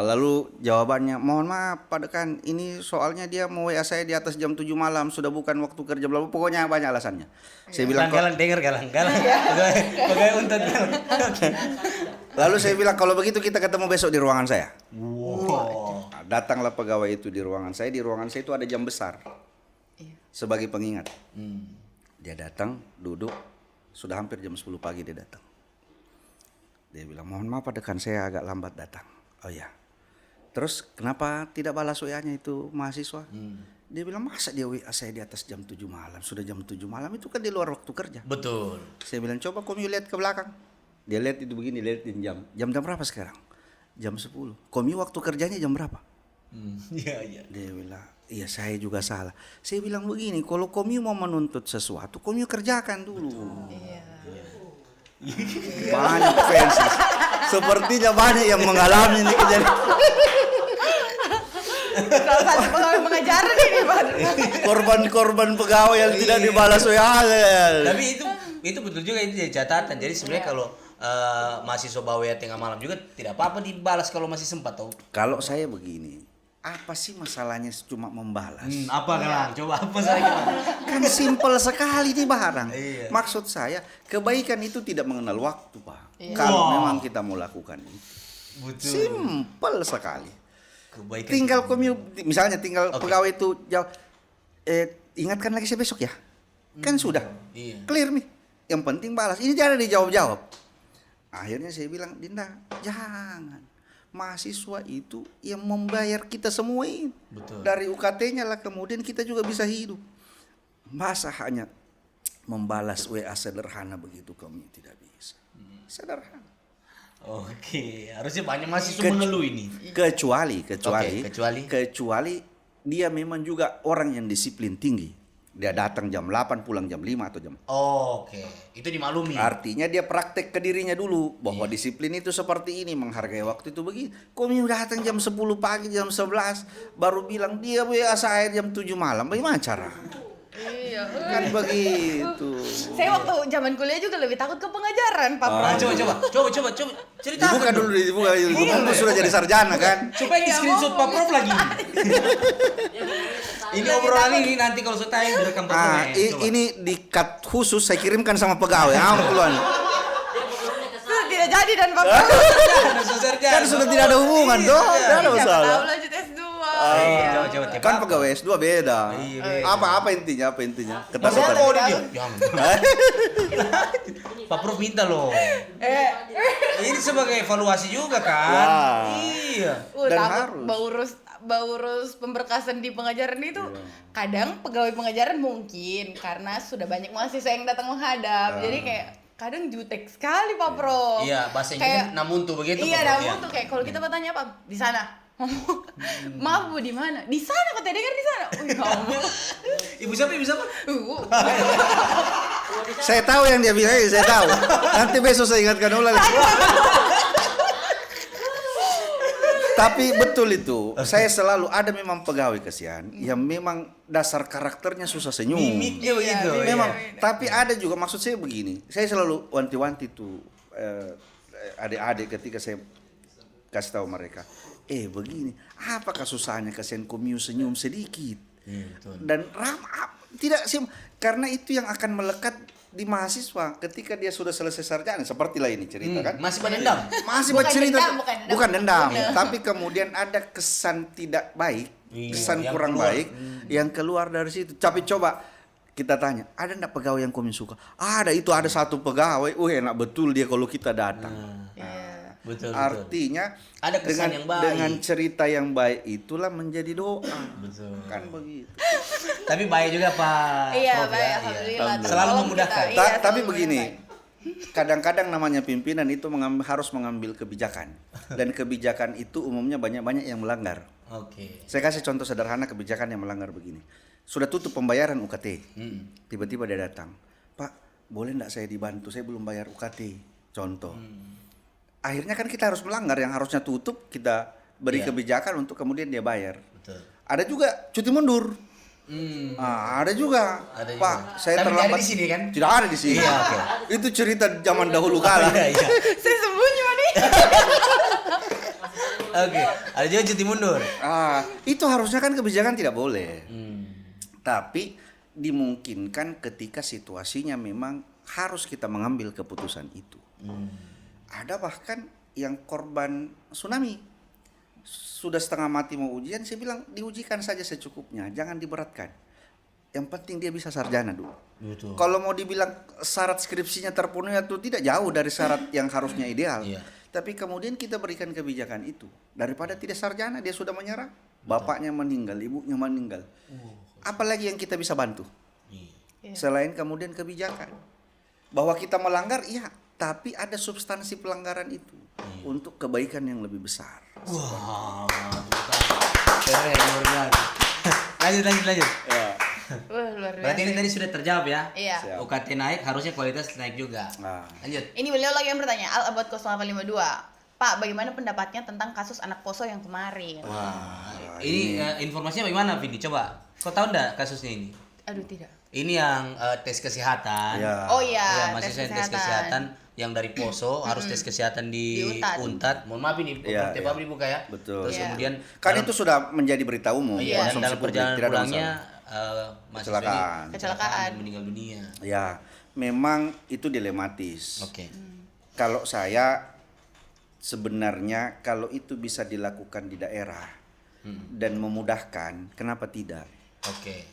Lalu jawabannya, mohon maaf Pak Dekan, ini soalnya dia mau WA saya di atas jam 7 malam, sudah bukan waktu kerja, bla bla, pokoknya banyak alasannya. Saya bilang, Galang dengar galang. Pegawai untat galang. lalu saya bilang kalau begitu kita ketemu besok di ruangan saya. Wow. Nah, datanglah pegawai itu di ruangan saya. Di ruangan saya itu ada jam besar sebagai pengingat. Dia datang, duduk, sudah hampir jam 10 pagi dia datang. Dia bilang, mohon maaf Pak Dekan, saya agak lambat datang. Oh ya. Terus kenapa tidak balas WA-nya itu mahasiswa? Dia bilang, masa dia WA saya di atas jam 7 malam? Sudah jam 7 malam itu kan di luar waktu kerja. Betul. Saya bilang, coba kamu lihat ke belakang. Dia lihat itu begini, lihatin jam. Jam berapa sekarang? Jam 10. Komi waktu kerjanya jam berapa? Iya. Dia bilang, iya saya juga salah. Saya bilang begini, kalau komi mau menuntut sesuatu, komi kerjakan dulu. Iya. Banyak fans. Sepertinya banyak yang mengalami ini kejadian. Salah satu pegawai pengajaran ini, Pak. Korban-korban pegawai yang tidak dibalas WA. Tapi itu betul juga, itu jadi catatan. Jadi sebenarnya kalau mahasiswa bawa WA tengah malam juga tidak apa-apa dibalas kalau masih sempat tahu. Kalau saya begini, apa sih masalahnya cuma membalas? Apa galang? Coba apa saya galang? Kan simpel sekali nih barang. Iya. Maksud saya, kebaikan itu tidak mengenal waktu, Pak. Iya. Kalau Wow. memang kita mau lakukan itu. Betul. Simpel sekali. Kebaikan. Tinggal misalnya tinggal Oke. pegawai itu jawab, ingatkan lagi saya besok ya. Kan sudah. Iya. Clear nih. Yang penting balas. Ini jangan dijawab-jawab. Akhirnya saya bilang, Dinda, jangan. Mahasiswa itu yang membayar kita semua ini. Betul. Dari UKT-nya lah kemudian kita juga bisa hidup. Masa hanya membalas WA sederhana begitu kami tidak bisa. Sederhana. Oke, harusnya banyak mahasiswa mengeluh ini. Kecuali Oke, kecuali dia memang juga orang yang disiplin tinggi. Dia datang jam 8 pulang jam 5 atau jam. Oke, itu dimaklumi. Artinya dia praktek ke dirinya dulu bahwa disiplin itu seperti ini, menghargai waktu itu begini. Kami udah datang jam 10 pagi, jam 11 baru bilang dia WA saya jam 7 malam. Bagaimana cara? Iya. Kan begitu. Saya waktu zaman kuliah juga lebih takut ke pengajaran, Pak. Coba cerita. Dibuka dulu. Gubernur sudah jadi sarjana kan. Supaya di screenshot Pak Prof lagi. Ini obrolan ini nanti kalau sudah tayang direkam Pak Prof. Ini di cut khusus saya kirimkan sama pegawai. Keluar. Itu tidak jadi dan Pak. Kan sudah tidak ada hubungan tuh. Tidak ada Siapa masalah. tahu lanjut S2. Coba. Kan pegawai S2 beda. Iya. Apa intinya? Ketakutan. Oh dia. Pak Prof minta loh. Ini sebagai evaluasi juga kan? Wah. Iya. Dan Takut harus. Urus pemberkasan di pengajaran itu kadang pegawai pengajaran mungkin karena sudah banyak mahasiswa yang datang menghadap. Jadi kayak kadang jutek sekali Pak Prof. Iya, bahasanya Kayak- kan namuntu begitu. Iya, Pak Prof, namun tuh kayak kalau kita bertanya apa di sana. Maaf Bu, di mana? Di sana, kata dengar di sana. Oh, ya ampun. Ibu siapa? Saya tahu yang dia bilang, saya tahu. Nanti besok saya ingatkan ulang. Tapi betul itu. Saya selalu ada memang pegawai kasihan yang memang dasar karakternya susah senyum. Mimiknya begitu. Iya, Memang. iya. Tapi ada juga maksud saya begini. Saya selalu wanti-wanti tuh adik-adik ketika saya kasih tahu mereka. Begini. Apakah susahnya kasihan komiu senyum sedikit? Iya, betul. Dan tidak sih, karena itu yang akan melekat di mahasiswa ketika dia sudah selesai sarjana, seperti lah ini cerita kan. Masih dendam. Masih Bukan bercerita, dendam, bukan dendam, Benar. tapi kemudian ada kesan tidak baik, Iya, kesan yang kurang keluar. baik yang keluar dari situ. Tapi coba kita tanya, ada enggak pegawai yang komin suka? Ada, itu ada satu pegawai, enak betul dia kalau kita datang. Iya. Betul. Artinya Ada kesan yang baik. dengan cerita yang baik itulah menjadi doa. Betul. Kan begitu. Tapi baik juga Pak Iya, Prof, baik, ya. alhamdulillah. Selalu Tolong memudahkan. kita, iya, Tapi selalu begini, memudahkan. kadang-kadang namanya pimpinan itu harus mengambil kebijakan, dan kebijakan itu umumnya banyak-banyak yang melanggar. Oke. Saya kasih contoh sederhana kebijakan yang melanggar begini. Sudah tutup pembayaran UKT, tiba-tiba dia datang, Pak, boleh enggak saya dibantu? Saya belum bayar UKT. Contoh. Akhirnya kan kita harus melanggar, yang harusnya tutup kita beri Iya. kebijakan untuk kemudian dia bayar. Betul. Ada juga cuti mundur. Ada juga. Ada Pak, juga. saya Tapi terlambat. nggak ada di sini kan? Tidak ada di sini. Iya, oke. Itu cerita zaman dahulu kala. Iya, iya. Saya sembunyi nih. Oke. Ada juga cuti mundur. Itu harusnya kan kebijakan tidak boleh. Hmm. Tapi dimungkinkan ketika situasinya memang harus kita mengambil keputusan itu. Ada bahkan yang korban tsunami. Sudah setengah mati mau ujian, saya bilang diujikan saja secukupnya, jangan diberatkan. Yang penting dia bisa sarjana dulu. Betul. Kalau mau dibilang syarat skripsinya terpenuhi atau tidak, jauh dari syarat yang harusnya ideal. Iya. Tapi kemudian kita berikan kebijakan itu. Daripada tidak sarjana, dia sudah menyerah. Bapaknya meninggal, ibunya meninggal. Apalagi yang kita bisa bantu? Iya. Iya. Selain kemudian kebijakan. Bahwa kita melanggar, iya. Tapi ada substansi pelanggaran itu. Untuk kebaikan yang lebih besar. Wah, keren, luar biasa. Lanjut. Ya. Wah, luar biasa. Berarti ini tadi sudah terjawab ya? Iya. Siap. UKT naik, harusnya kualitas naik juga. Nah. Lanjut. Ini beliau lagi yang bertanya, Al Abad 0852. Pak, bagaimana pendapatnya tentang kasus anak poso yang kemarin? Wah, Ini informasinya bagaimana, Vindi? Coba. Kau tahu enggak kasusnya ini? Aduh, tidak. Ini yang tes kesehatan. Ya. Oh iya, mahasiswa yang tes kesehatan yang dari Poso harus tes kesehatan di Di Untat. Untat. Mohon maaf ini Iya, Tepap iya. dibuka ya. Betul. Terus Iya. kemudian Kan itu sudah menjadi berita umum. iya, dan konsumsi dalam publik, perjalanan tidak ada pulangnya masalah. mahasiswa ini Kecelakaan. dan meninggal dunia. Ya, memang itu dilematis. Oke. Kalau saya sebenarnya kalau itu bisa dilakukan di daerah dan memudahkan, kenapa tidak? Oke.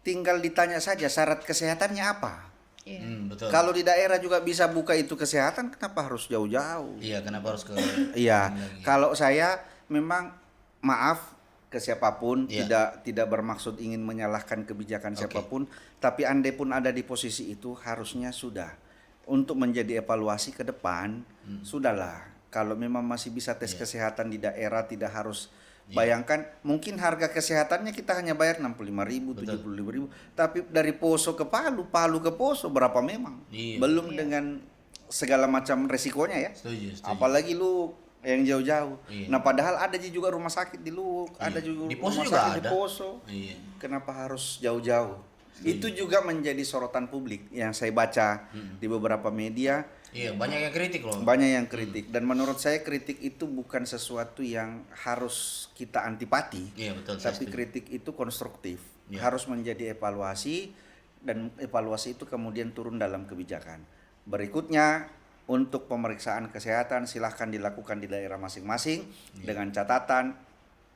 Tinggal ditanya saja syarat kesehatannya apa. Iya. Betul. Kalau di daerah juga bisa buka itu kesehatan, kenapa harus jauh-jauh? Iya, kenapa harus ke Iya, lagi? kalau saya memang maaf ke siapapun, Iya. tidak bermaksud ingin menyalahkan kebijakan siapapun, tapi andai pun ada di posisi itu harusnya sudah untuk menjadi evaluasi ke depan, sudahlah. Kalau memang masih bisa tes kesehatan di daerah, tidak harus bayangkan mungkin harga kesehatannya kita hanya bayar 65.000, 75.000, tapi dari Poso ke Palu, Palu ke Poso berapa memang? Iya. Belum dengan segala macam resikonya ya. Setuju. Apalagi lu yang jauh-jauh. Iya. Nah, padahal ada juga rumah sakit di Luwuk, ada juga Di Poso rumah juga sakit di ada. Poso. Iya. Kenapa harus jauh-jauh? Itu juga menjadi sorotan publik yang saya baca di beberapa media. Iya, banyak yang kritik loh. Banyak yang kritik, dan menurut saya kritik itu bukan sesuatu yang harus kita antipati. Iya, betul. saya Tapi setuju. kritik itu konstruktif, Iya. harus menjadi evaluasi, dan evaluasi itu kemudian turun dalam kebijakan. Berikutnya, untuk pemeriksaan kesehatan silahkan dilakukan di daerah masing-masing dengan catatan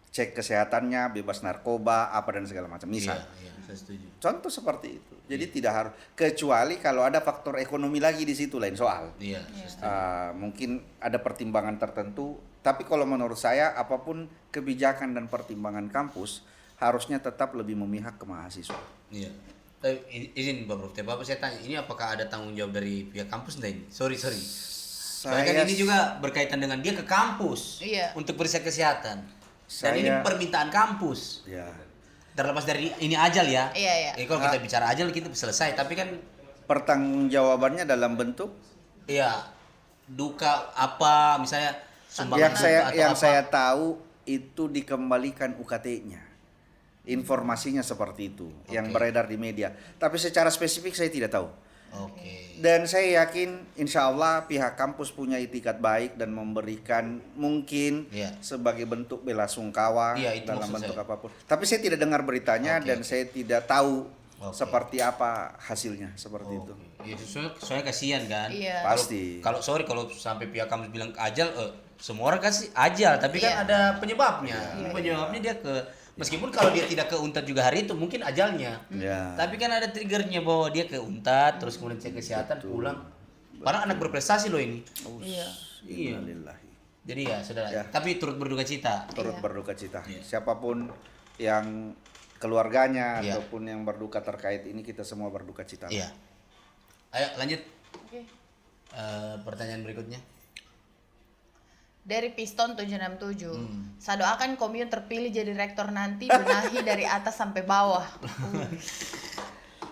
cek kesehatannya, bebas narkoba, apa dan segala macam. Misal, Iya, saya setuju. contoh seperti itu. Jadi tidak harus, kecuali kalau ada faktor ekonomi lagi di situ, lain soal. Iya, saya setuju. Mungkin ada pertimbangan tertentu, tapi kalau menurut saya apapun kebijakan dan pertimbangan kampus harusnya tetap lebih memihak ke mahasiswa. Iya. Izin Pak Prof, Bapak saya tanya, ini apakah ada tanggung jawab dari pihak kampus enggak ini? Sorry. Soalnya kan ini juga berkaitan dengan dia ke kampus Iya. untuk periksa kesehatan. Dan ini Saya- permintaan kampus. Ya, Terlepas dari ini ajal ya. Iya. Kalau kita bicara ajal kita selesai, tapi kan pertanggungjawabannya dalam bentuk iya duka apa misalnya Sumbangan atau Yang apa? saya tahu itu dikembalikan UKT-nya. Informasinya seperti itu yang beredar di media. Tapi secara spesifik saya tidak tahu. Oke. Dan saya yakin insya Allah pihak kampus punya itikat baik dan memberikan mungkin Iya. sebagai bentuk bela sungkawa Iya, itu dalam maksud bentuk saya. apapun. Tapi saya tidak dengar beritanya dan saya tidak tahu Oke. seperti apa hasilnya seperti itu. Ya, soalnya kasihan kan. Iya. Pasti. Kalau kalau sampai pihak kampus bilang ajal, semua orang kasih ajal, tapi kan Iya. ada penyebabnya. Ini penyebabnya dia meskipun kalau dia tidak ke Unpad juga hari itu mungkin ajalnya. Ya. Tapi kan ada triggernya bahwa dia ke Unpad terus kemudian cek kesehatan pulang. Padahal anak berprestasi loh ini. Iya. Iya. Innalillahi. Jadi ya saudara, Ya. tapi turut berduka cita. Turut Iya. berduka cita. Siapapun yang keluarganya Iya. ataupun yang berduka terkait ini kita semua berduka cita. Iya. Ayo lanjut. Oke. Pertanyaan berikutnya. Dari Piston 767. Saya doakan Komyun terpilih jadi rektor nanti, benahi dari atas sampai bawah.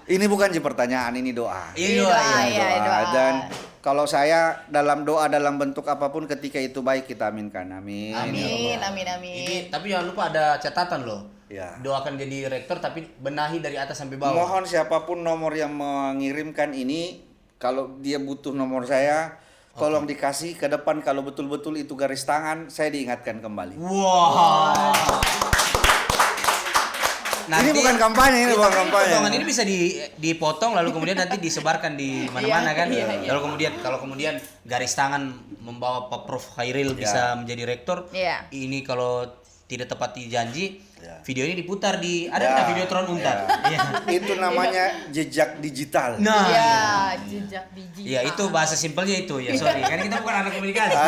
Ini bukan pertanyaan, ini doa. Iya, Doa, iya. ya, doa. Dan kalau saya dalam doa dalam bentuk apapun ketika itu baik kita aminkan. Amin. Amin, amin, amin. Ini tapi jangan lupa ada catatan loh. Ya. Doakan jadi rektor tapi benahi dari atas sampai bawah. Mohon siapapun nomor yang mengirimkan ini, kalau dia butuh nomor saya, tolong dikasih ke depan kalau betul-betul itu garis tangan, saya diingatkan kembali. Wah. Ini bukan kampanye, ini bukan kampanye. Potongan ini bisa dipotong lalu kemudian nanti disebarkan di mana-mana Iya, kan. iya, iya. Lalu kemudian kalau kemudian garis tangan membawa Pak Prof Khairil bisa menjadi rektor. Iya. Ini kalau tidak tepati janji, Ya. video ini diputar di ada Ya, nggak Videotron Unpad? Iya. Itu namanya jejak digital. Nah, Iya, jejak digital. ya itu bahasa simpelnya itu ya, sorry kan kita bukan anak komunikasi.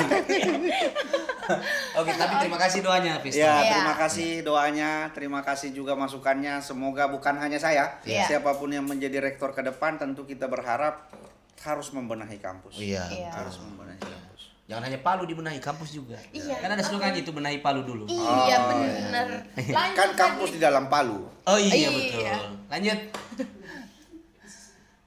Oke, tapi terima kasih doanya, Piston. Ya, Iya. terima kasih doanya, terima kasih juga masukannya. Semoga bukan hanya saya, Iya. siapapun yang menjadi rektor ke depan, tentu kita berharap harus membenahi kampus. Iya. Iya. Harus membenahi kampus. Jangan hanya Palu dibenahi, kampus juga. Iya. Kan ada slogan itu benahi Palu dulu. Iya, bener. Lanjut Kan kampus lagi. di dalam Palu. Oh iya, Iya. betul. Lanjut.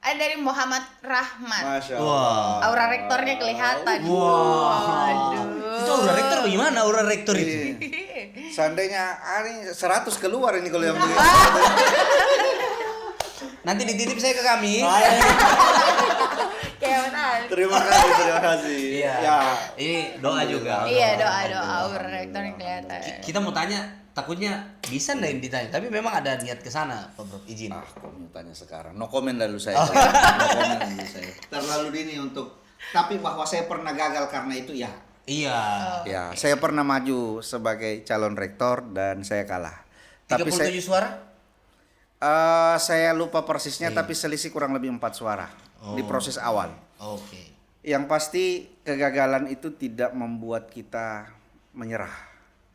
Ada dari Muhammad Rahmat. Masya Wah. Allah. Aura rektornya kelihatan. Wah. Waduh. Itu aura rektor bagaimana aura rektor itu? Iya. Seandainya ini 100 keluar ini kalau yang begini. Nanti dititip saya ke kami. Kayak mana? Terima kasih, terima kasih. Iya. Ya. Ini doa juga. Iya, doa aura rektornya kelihatan. Kita mau tanya, takutnya bisa nggak yang ditanya, tapi memang ada niat ke sana, Pak Bro. Izin. Ah, kamu tanya sekarang. No comment dulu saya. No comment dulu saya. Terlalu dini untuk. Tapi bahwa saya pernah gagal karena itu ya. Iya. Ya, saya pernah maju sebagai calon rektor dan saya kalah. Tapi 37 suara? saya lupa persisnya, tapi selisih kurang lebih 4 suara di proses awal. Oke. Yang pasti kegagalan itu tidak membuat kita menyerah.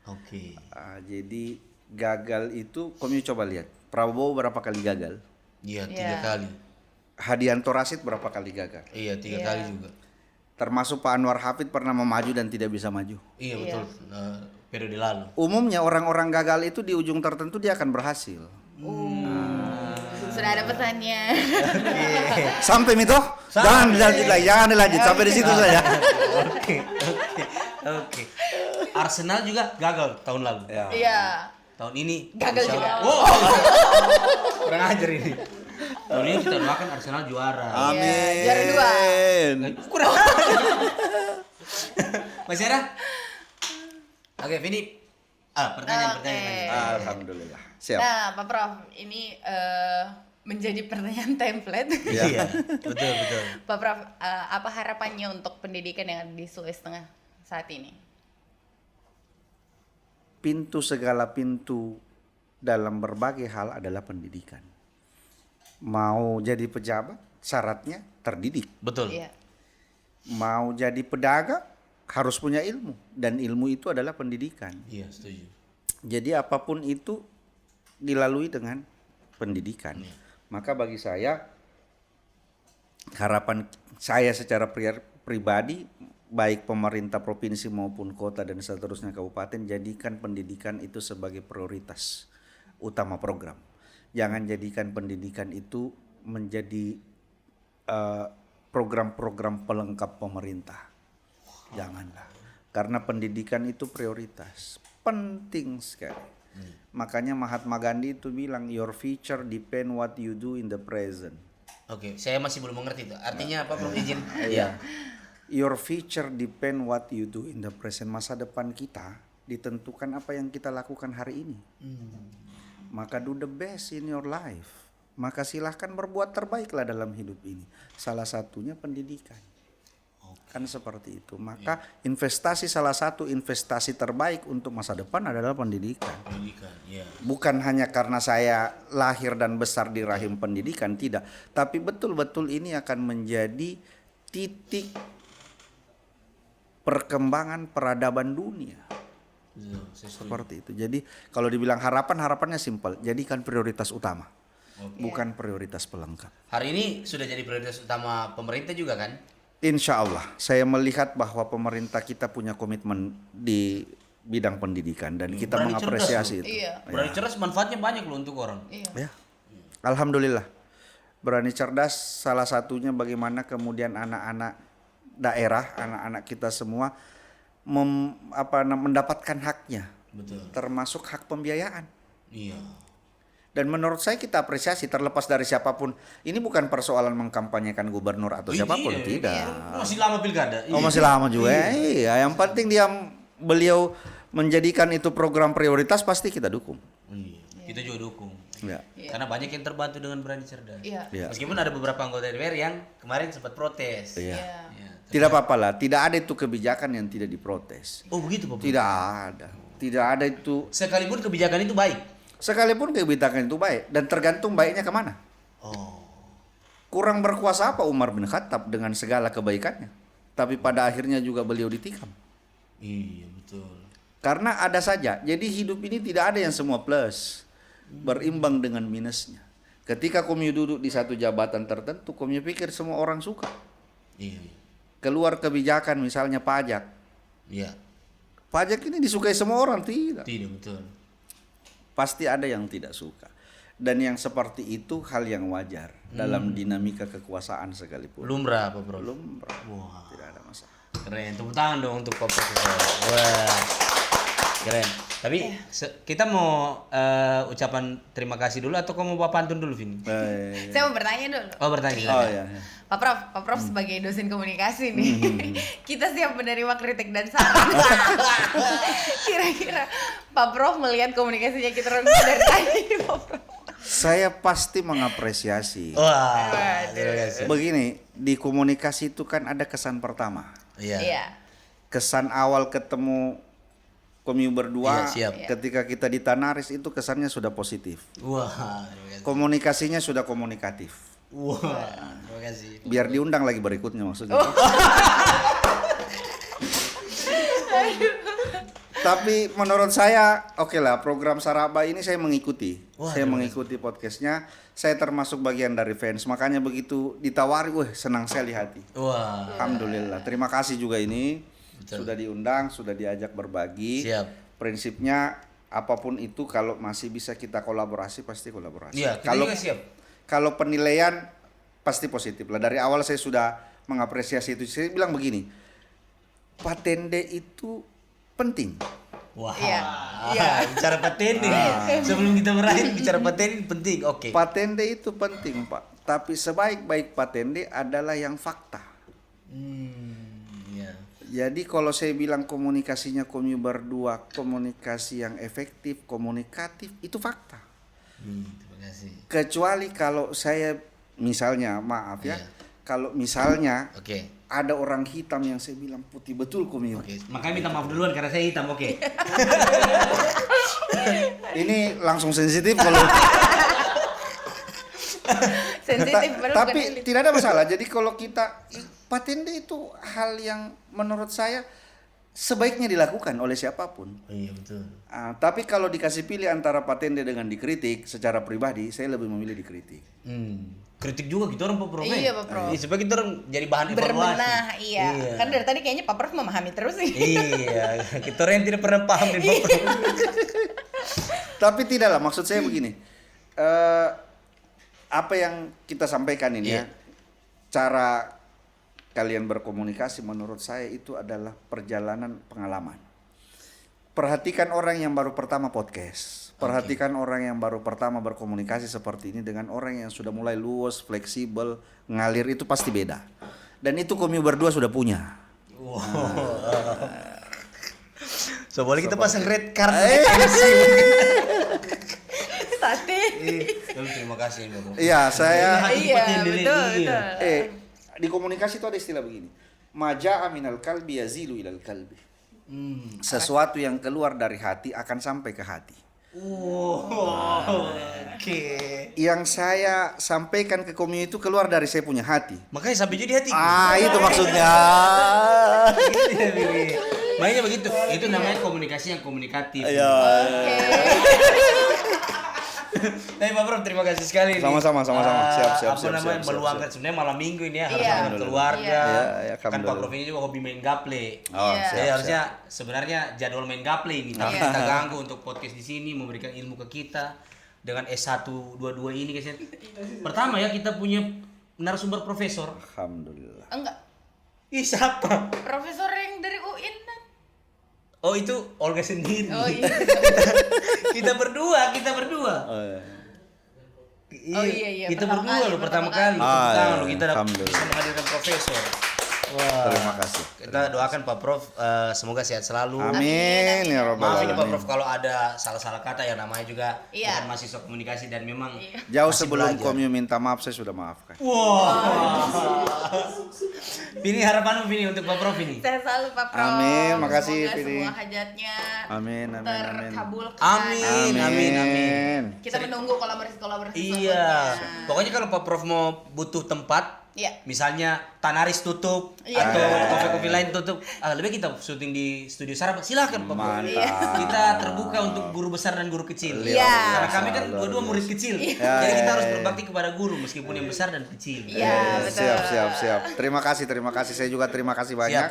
Oke. Jadi gagal itu, kamu coba lihat. Prabowo berapa kali gagal? Iya, 3 Iya. kali. Hadianto Rashid berapa kali gagal? Iya, 3 Iya. kali juga. Termasuk Pak Anwar Hafid pernah memaju dan tidak bisa maju. Iya, Iya. betul. Periode lalu. Umumnya orang-orang gagal itu di ujung tertentu dia akan berhasil. Sudah ada pesannya. Sampai Mito? Jangan dilanjut lagi, jangan dilanjut sampai di situ saja. Oke. Oke. Arsenal juga gagal tahun lalu. Ya. Iya. Tahun ini Gagal insya juga. Allah- Wow. Kurang ajar ini. Tahun ini kita doakan Arsenal juara. Amin. Iya, juara 2. Kurang ajar. Masih ada? Oke, Vini. Pertanyaan. Oke. Alhamdulillah. Siap. Nah, Pak Prof, ini menjadi pertanyaan template. Iya, betul, betul. Pak Prof, apa harapannya untuk pendidikan yang ada di Sulawesi Tengah saat ini? Segala pintu dalam berbagai hal adalah pendidikan. Mau jadi pejabat, syaratnya terdidik. Betul. Iya. Mau jadi pedagang, harus punya ilmu. Dan ilmu itu adalah pendidikan. Iya, setuju. Jadi apapun itu dilalui dengan pendidikan. Maka bagi saya, harapan saya secara pribadi, baik pemerintah provinsi maupun kota dan seterusnya kabupaten, jadikan pendidikan itu sebagai prioritas utama program. Jangan jadikan pendidikan itu menjadi program-program pelengkap pemerintah. Janganlah. Karena pendidikan itu prioritas, penting sekali. Makanya Mahatma Gandhi itu bilang your future depend what you do in the present. Oke, saya masih belum mengerti itu. Artinya apa, Prof? Izin. Iya. Your future depend what you do in the present. Masa depan kita ditentukan apa yang kita lakukan hari ini. Maka do the best in your life. Maka silahkan berbuat terbaiklah dalam hidup ini. Salah satunya pendidikan. Kan seperti itu. Maka investasi, salah satu investasi terbaik untuk masa depan adalah pendidikan. Pendidikan, ya. Bukan hanya karena saya lahir dan besar di rahim pendidikan, tidak. Tapi betul-betul ini akan menjadi titik perkembangan peradaban dunia. Seperti itu. Jadi kalau dibilang harapannya simpel. Jadikan prioritas utama. Bukan prioritas pelengkap. Hari ini sudah jadi prioritas utama pemerintah juga kan? Insya Allah, saya melihat bahwa pemerintah kita punya komitmen di bidang pendidikan dan kita Berani mengapresiasi cerdas, itu. Iya. Berani cerdas manfaatnya banyak loh untuk orang. Iya. Ya. Alhamdulillah. Berani cerdas salah satunya bagaimana kemudian anak-anak daerah, anak-anak kita semua mendapatkan haknya. Betul. Termasuk hak pembiayaan. Iya. Dan menurut saya kita apresiasi terlepas dari siapapun. Ini bukan persoalan mengkampanyekan gubernur atau siapapun, tidak. Masih lama pilkada. Oh masih lama juga. Iya, yang penting beliau menjadikan itu program prioritas pasti kita dukung. Iya. Kita juga dukung. Ya. Karena banyak yang terbantu dengan berani cerdas. Iya. Ya. Meskipun ada beberapa anggota DPR yang kemarin sempat protes. Iya. Iya. Tidak apa-apa lah, tidak ada itu kebijakan yang tidak diprotes. Oh begitu Pak? Tidak ada. Tidak ada itu. Sekalipun kebijakan itu baik. Sekalipun kebijakan itu baik dan tergantung baiknya kemana. Oh. Kurang berkuasa apa Umar bin Khattab dengan segala kebaikannya, tapi pada akhirnya juga beliau ditikam. Iya betul. Karena ada saja. Jadi hidup ini tidak ada yang semua plus, berimbang dengan minusnya. Ketika kamu duduk di satu jabatan tertentu, kamu pikir semua orang suka. Iya. Keluar kebijakan misalnya pajak. Iya. Pajak ini disukai semua orang, tidak. Tidak betul. Pasti ada yang tidak suka. Dan yang seperti itu hal yang wajar dalam dinamika kekuasaan sekalipun. Lumrah Pak Bro. Lumrah. Wah. Tidak ada masalah. Keren. Tepuk tangan dong untuk Pak Profesor. Wah. Keren. Tapi kita mau ucapan terima kasih dulu atau kamu mau pantun dulu Vin? Saya mau bertanya dulu. Oh bertanya. Oh iya. Pak Prof sebagai dosen komunikasi nih, kita siap menerima kritik dan saran. Kira-kira Pak Prof melihat komunikasinya kita dari tadi, Pak Prof. Saya pasti mengapresiasi. Wah. Terima kasih. Begini, di komunikasi itu kan ada kesan pertama. Iya. Iya. Kesan awal ketemu kami berdua, Iya, siap. ketika kita di Tanaris itu kesannya sudah positif. Wah. Terima kasih. Komunikasinya sudah komunikatif. Wah. Terima kasih. Biar diundang lagi berikutnya maksudnya. Tapi menurut saya oke lah, program Saraba ini saya mengikuti. Wah, Saya mengikuti podcastnya. Saya termasuk bagian dari fans. Makanya begitu ditawari, wah senang sekali hati. Wah. Alhamdulillah. Terima kasih juga ini. Betul. Sudah diundang, sudah diajak berbagi. Siap. Prinsipnya apapun itu kalau masih bisa kita kolaborasi pasti kolaborasi. Iya, kita Kalau juga siap. kalau penilaian pasti positif lah. Dari awal saya sudah mengapresiasi itu. Saya bilang begini, Patende itu penting. Wah. Iya. Iya. Bicara paten nih. Sebelum kita berakhir bicara paten ini penting. Oke. Patende itu penting, Pak. Tapi sebaik-baik patende adalah yang fakta. Iya. Jadi kalau saya bilang komunikasinya kami berdua, komunikasi yang efektif, komunikatif, itu fakta. Terima kasih. Kecuali kalau saya misalnya, maaf ya, Iya. kalau misalnya Oke. ada orang hitam yang saya bilang putih betul kami. Oke. Makanya minta maaf duluan karena saya hitam. Oke. Ini langsung sensitif kalau Sensitif baru bukan tapi elit. tidak ada masalah. Jadi kalau kita patende itu hal yang menurut saya sebaiknya dilakukan oleh siapapun. Iya betul. Tapi kalau dikasih pilih antara patende dengan dikritik secara pribadi, saya lebih memilih dikritik. Kritik juga gitu orang Pak Prof. Iya, Pak Prof. Iya, supaya kita orang jadi bahan evaluasi. Berbenah, iya. Kan dari tadi kayaknya Pak Prof memahami terus sih. Iya, kita orang yang tidak pernah paham nih Pak Prof. Tapi tidaklah, maksud saya begini. Apa yang kita sampaikan ini ya, cara kalian berkomunikasi menurut saya itu adalah perjalanan pengalaman. Perhatikan orang yang baru pertama podcast. Perhatikan orang yang baru pertama berkomunikasi seperti ini dengan orang yang sudah mulai luas, fleksibel, ngalir, itu pasti beda. Dan itu kami berdua sudah punya. Wow. So boleh kita pasang red card Tati. Terima kasih Bro. Iya, saya Iya, betul. di komunikasi itu ada istilah begini. Maja'a minal kalbi yazilu ilal kalbi. Sesuatu yang keluar dari hati akan sampai ke hati. Oke. Yang saya sampaikan ke komi itu keluar dari saya punya hati. Makanya sampai jadi hati. Itu maksudnya. Makanya begitu. Itu namanya komunikasi yang komunikatif. Iya. Tapi Pak Prof, terima kasih sekali nih. Sama-sama. Siap. Meluangkan sebenarnya malam minggu ini ya, harus Iya. dengan keluarga. Iya, Kan Pak Prof ini juga hobi main gaple. Iya. Jadi harusnya sebenarnya jadwal main gaple ini, tapi Iya. kita ganggu untuk podcast di sini, memberikan ilmu ke kita dengan S122 ini guys. Pertama ya, kita punya narasumber profesor. Alhamdulillah. Enggak. Ih, siapa? Profesor yang dari UIN kan? Oh, itu Olga sendiri. Oh iya. kita berdua. Oh iya. Kita Pertama berdua kali, loh pertama pertama kali. kali. Tepuk tangan loh, Iya, kita alhamdulillah. bisa menghadirkan profesor. Wah. Terima kasih. Kita doakan Pak Prof semoga sehat selalu. Amin ya rabbal Maaf ini Pak alamin. Prof kalau ada salah-salah kata, yang namanya juga Iya. bukan mahasiswa komunikasi dan memang Jauh masih sebelum belajar. komi minta maaf saya sudah maafkan. Ini harapanmu Vini untuk Pak Prof ini. Sehat selalu Pak Prof. Amin, makasih, Semoga Vini. semua hajatnya Amin. terkabulkan. Amin. Kita menunggu kolaborasi Iya. selanjutnya. Pokoknya kalau Pak Prof mau butuh tempat, Iya. misalnya Tanaris tutup Iya. atau kopi-kopi lain tutup, lebih kita syuting di studio Sarap. Silakan Pak Prof. Mantap. Kita terbuka untuk guru besar dan guru kecil. Iya. Karena kami kan dua-dua murid kecil. Iya. Jadi kita harus berbakti kepada guru meskipun yang besar dan kecil. Iya, betul. Siap. Terima kasih. Saya juga terima kasih banyak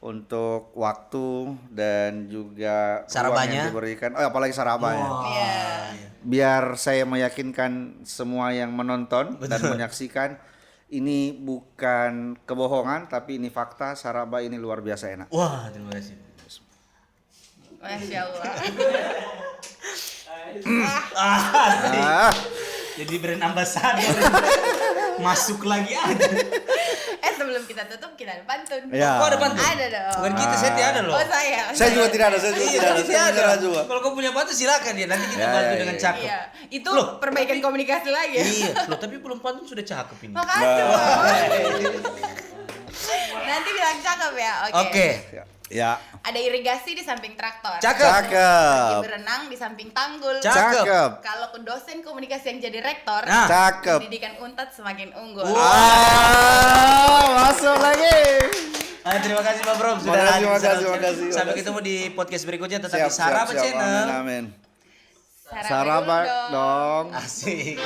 untuk waktu dan juga ruang Sarabanya. yang diberikan. Apalagi sarabanya. Iya. Biar saya meyakinkan semua yang menonton dan menyaksikan, ini bukan kebohongan tapi ini fakta. Saraba ini luar biasa enak. Wah, terima kasih. Masya Allah. Jadi brand ambassador. Masuk lagi aja. Sebelum kita tutup kita ada pantun. Ya. Kok ada pantun? Ada dong. Bukan kita, saya tidak ada loh. Oh saya. Saya juga tidak ada. Iya, Saya tidak ada. juga. Kalau kau punya pantun silakan ya, nanti kita Ya, bantu ya, dengan ya. cakep. Iya. Itu Loh. perbaikan komunikasi lagi ya. Iya, loh tapi belum pantun sudah cakep ini. Makasih. Bang. Nanti bilang cakep ya. Oke. Ya. Ada irigasi di samping traktor. Cakep. Lagi berenang di samping tanggul. Cakep. Kalau ke dosen komunikasi yang jadi rektor, Nah. Cakep. pendidikan Untat semakin unggul. Masuk lagi. Terima kasih Pak Prof sudah Makasih, hadir. makasih. Sampai ketemu di podcast berikutnya, tetap di Siap. Saraba Channel. Amin. Saraba Saraba dulu dong. dong. Asik.